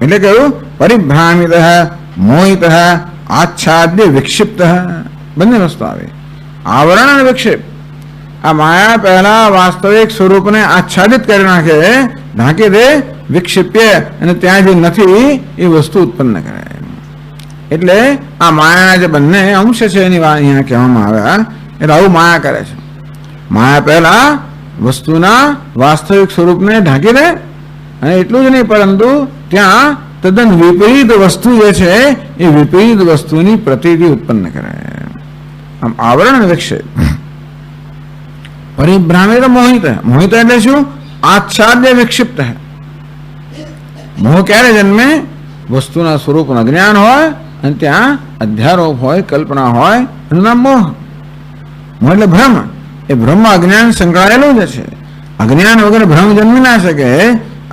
એટલે કયું? પરિભ્રામિત, મોહિત, આચ્છાદ્ય, વિક્ષિપ્ત. બંને વસ્તુ આવે. આવરણ અને વિક્ષેપ. આ માયા પહેલા વાસ્તવિક સ્વરૂપને આચ્છાદિત કરી નાખે, ઢાંકી દે, વિક્ષિપ્ય, અને ત્યાં જે નથી એ વસ્તુ ઉત્પન્ન કરે. એટલે આ માયાના જે બંને અંશ છે એની વાત અહીંયા કહેવામાં આવ્યા. એટલે આવું માયા કરે છે. માયા પહેલા વસ્તુના વાસ્તવિક સ્વરૂપને ઢાંકી દે, અને એટલું જ નહીં પરંતુ ત્યાં તદ્દન વિપરીત વસ્તુ જે છે એ વિપરીત વસ્તુની પ્રતીતિ ઉત્પન્ન કરે. આમ આવરણ વિક્ષેપ. પરિભ્રામિત મોહિત, મોહિત એટલે શું? આચ્છાદ્ય વિક્ષિપ્ત. મોહ ક્યારે જન્મે? વસ્તુના સ્વરૂપનું અજ્ઞાન હોય અને ત્યાં અધ્યારોપ હોય, કલ્પના હોય, એનું નામ મોહ. મોહ એટલે ભ્રમ. એ ભ્રમ અજ્ઞાન સંકળાયેલું જ છે. અજ્ઞાન વગર ભ્રમ જન્મી ના શકે.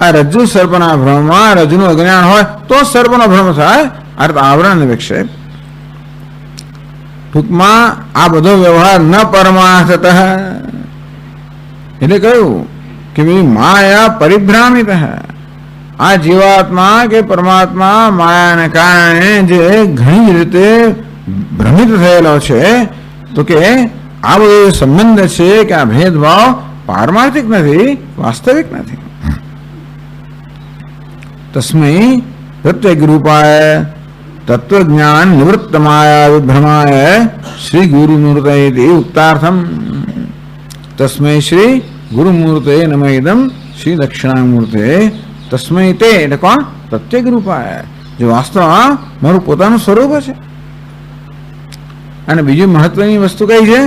આ રજ્જુ સર્પના ભ્રમમાં રજ્જુનું અજ્ઞાન હોય તો સર્પનો ભ્રમ થાય. અર્થ આવરણ વિક્ષેપ. ટૂંકમાં આ બધો વ્યવહાર ન પરમાર્થતઃ એટલે કહ્યું કે ભાઈ માયા પરિભ્રામિત. આ જીવાત્મા કે પરમાત્મા માયાને કારણે જે ઘણી રીતે ભ્રમિત થયેલો છે, તો કે આ બધો સંબંધ છે કે આ ભેદભાવ પારમાર્થિક નથી, વાસ્તવિક નથી. તસ્મૈ પ્રત્યેક રૂપાય તત્વજ્ઞાન નિવૃત્ત માયા વિભ્રમાય શ્રી ગુરુમૂર્તયે ઉક્તાર્થમ. તસ્મૈ શ્રી ગુરુમૂર્તે નમઃ ઇદમ શ્રી દક્ષિણામૂર્તે. તસ્મૈ તે એટલે કોણ? પ્રત્યેક રૂપાય, જે વાસ્તવમાં મારું પોતાનું સ્વરૂપ છે. અને બીજી મહત્વની વસ્તુ કઈ છે?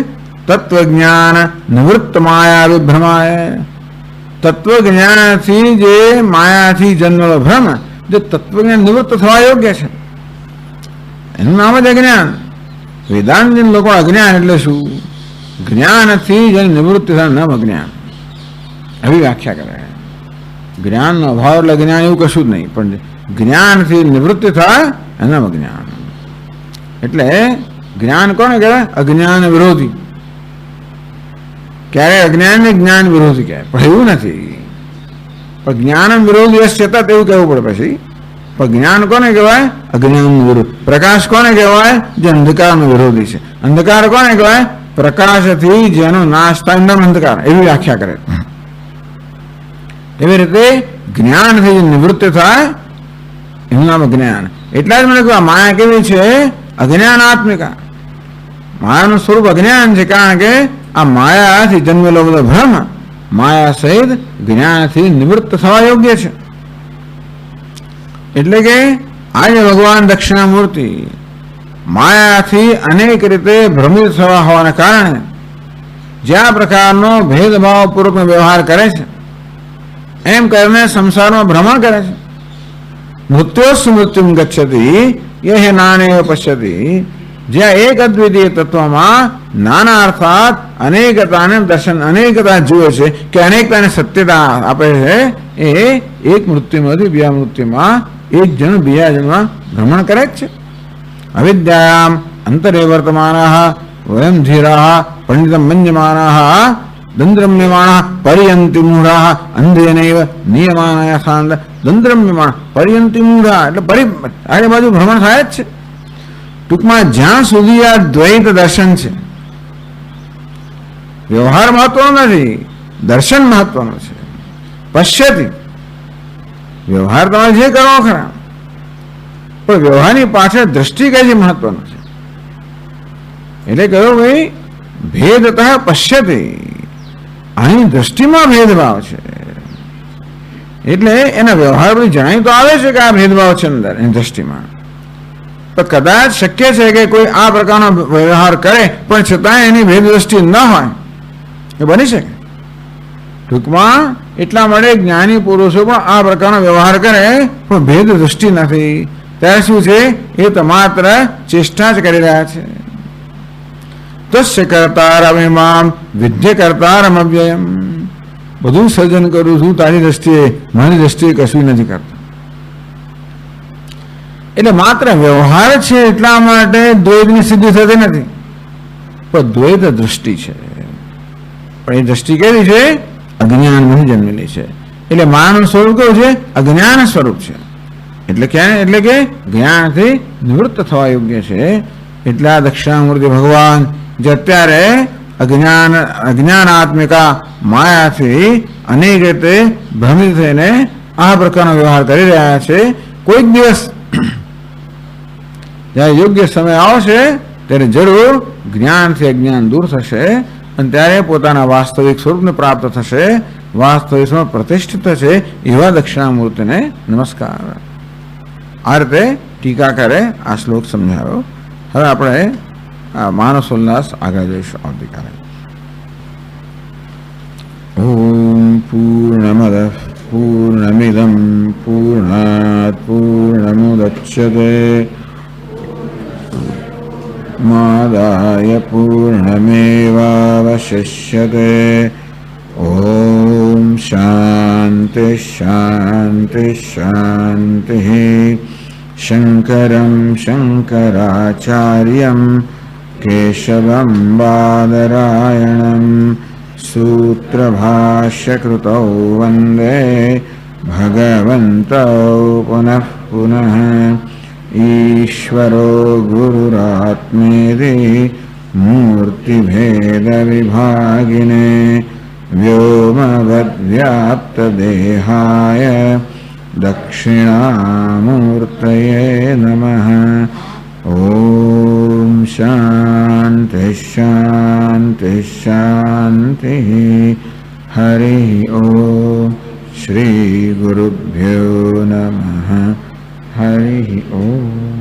તત્વજ્ઞાન નિવૃત્ત માયા વિભ્રમાય. તત્વજ્ઞાનથી જે માયાથી જન્મેલો ભ્રમ, જે તત્વજ્ઞાન નિવૃત્ત થવા યોગ્ય છે, એનું નામ જ અજ્ઞાન. વેદાંત લોકો અજ્ઞાન એટલે શું? જ્ઞાનથી જેની નિવૃત્તિ થાય નામ અજ્ઞાન, એવી વ્યાખ્યા કરે. જ્ઞાનનો અભાવ એટલે જ્ઞાન એવું કશું જ નહીં, પણ જ્ઞાનથી નિવૃત્તિ થાય એનું અજ્ઞાન. એટલે જ્ઞાન કોને કહેવાય? અજ્ઞાન વિરોધી. ક્યારે અજ્ઞાનને જ્ઞાન વિરોધી કહેવાય, પણ એવું નથી. પણ જ્ઞાન વિરોધી છતાં એવું કહેવું પડે પછી. પણ જ્ઞાન કોને કહેવાય? અજ્ઞાન વિરોધ. પ્રકાશ કોને કહેવાય? જે અંધકારનો વિરોધી છે. અંધકાર કોને કહેવાય? પ્રકાશથી જેનો નાશ થાય નામ અંધકાર, એવી વ્યાખ્યા કરે. એવી રીતે જ્ઞાનથી નિવૃત્તિ થાય એનું નામ જ્ઞાન. એટલા જ મને કહ્યું માયા કેવી છે? અજ્ઞાનાત્મિકા. માયાનું સ્વરૂપ અજ્ઞાન છે, કારણ કે આ માયાથી જન્મેલો બધો ભ્રમ માયા સહિત જ્ઞાનથી નિવૃત્ત થવા યોગ્ય છે. એટલે કે આજે ભગવાન દક્ષિણામૂર્તિ માયાથી અનેક રીતે ભ્રમિત થવા હોવાને કારણે જ્યાં પ્રકારનો ભેદભાવપૂર્વકનો વ્યવહાર કરે છે, એમ કરીને સંસારમાં ભ્રમણ કરે છે. મૃત્યોસ્સુ મૃત્યુમ ગચ્છતિ યહ નાનેવ પશ્યતિ. જ્યાં એક અદ્વિતીય તત્વમાં નાના અર્થાત અનેકતાને દર્શન, અનેકતા જુએ છે કે અનેકતાને સત્યતા આપે છે, એ એક મૃત્યુમાંથી બીજા મૃત્યુમાં એક જણ બીજા જણમાં ભ્રમણ કરે જ છે. અવિદ્યાયામ અંતરે વર્તમાનાઃ વયમ ધીરાઃ પંડિતમ મન્યમાનાઃ દંદ્રમ્યમાણા પર્યંતિ મૂઢાઃ અંધેનૈવ નિયમાનાય સાંદ. દંદ્રમ્યમાણા પર્યંતિ મૂઢા એટલે આજુબાજુ ભ્રમણ થાય જ છે. ટૂંકમાં જ્યાં સુધી આ દ્વૈત દર્શન છે, વ્યવહાર મહત્વનો નથી, દર્શન મહત્વનું છે. પશ્યતિ, વ્યવહાર તમે જે કરો ખરા, પણ વ્યવહારની પાછળ દ્રષ્ટિ કઈ છે મહત્વનું છે. એટલે કહ્યું ભાઈ ભેદતઃ પશ્યતિ, અહીં દ્રષ્ટિમાં ભેદભાવ છે. એટલે એના વ્યવહાર પછી જણાય તો આવે છે કે આ ભેદભાવ છે અંદર એની દ્રષ્ટિમાં. પણ કદાચ શક્ય છે કે કોઈ આ પ્રકારનો વ્યવહાર કરે પણ છતાં એની ભેદ દ્રષ્ટિ ન હોય, એ બની શકે. ટૂંકમાં એટલા માટે જ્ઞાની પુરુષો પણ આ પ્રકારનો વ્યવહાર કરે પણ ભેદ દ્રષ્ટિ નથી. ત્યારે શું છે? એ તો માત્ર ચેષ્ટા જ કરી રહ્યા છે. તસ્ય કર્તારમિમામ વિદ્ય કર્તારમ અવ્યયમ. બધું સર્જન કરું છું તારી દ્રષ્ટિએ, મારી દ્રષ્ટિએ કશું નથી કરતા. એટલે માત્ર વ્યવહાર છે એટલા માટે દ્વૈતની સિદ્ધિ થતી નથી, પણ દ્વૈત દ્રષ્ટિ છે. પણ એ દ્રષ્ટિ કેવી છે? અજ્ઞાનમાંથી જન્મેલી છે. એટલે માનું સ્વરૂપ કેવું છે? અજ્ઞાન સ્વરૂપ છે. એટલે કે જ્ઞાનથી નિવૃત્ત થવા યોગ્ય છે. એટલે આ દક્ષિણામૂર્તિ ભગવાન જે અત્યારે અજ્ઞાનાત્મિકા માયાથી અનેક રીતે ભ્રમિત થઈને આ પ્રકારનો વ્યવહાર કરી રહ્યા છે. કોઈક દિવસ જ્યારે યોગ્ય સમય આવશે ત્યારે જરૂર જ્ઞાનથી અજ્ઞાન દૂર થશે અને ત્યારે પોતાના વાસ્તવિક સ્વરૂપને પ્રાપ્ત થશે, વાસ્તવિક સ્વરૂપ પ્રતિષ્ઠિત થશે. એવા દક્ષિણામૂર્તિને નમસ્કાર. આ રીતે ટીકાકારે આ શ્લોક સમજાવ્યો. હવે આપણે માનસ ઉલ્લાસ આગળ જઈશું આવતીકાલે. ઓમ પૂર્ણમદ પૂર્ણમિદમ પૂર્ણાત પૂર્ણમુદચ્યતે માદાય પૂર્ણમેવાવશિષ્યતે. ઓમ શાંતિ શાંતિ શાંતિ. શંકરં શંકરાચાર્યં કેશવં બાદરાયણં સૂત્રભાષ્યકૃતૌ વંદે ભગવन्तौ પુનઃ પુનઃ. ઈશ્વરો ગુરુરાત્મેતિ મૂર્તિભેદવિભાગિને વ્યોમવદ્વ્યાપ્તદેહાય દક્ષિણામૂર્તયે નમઃ. ઓમ શાંતિ શાંતિ શાંતિ. હરિ ઓમ. શ્રી ગુરુભ્યો નમઃ. હરિ ઓમ.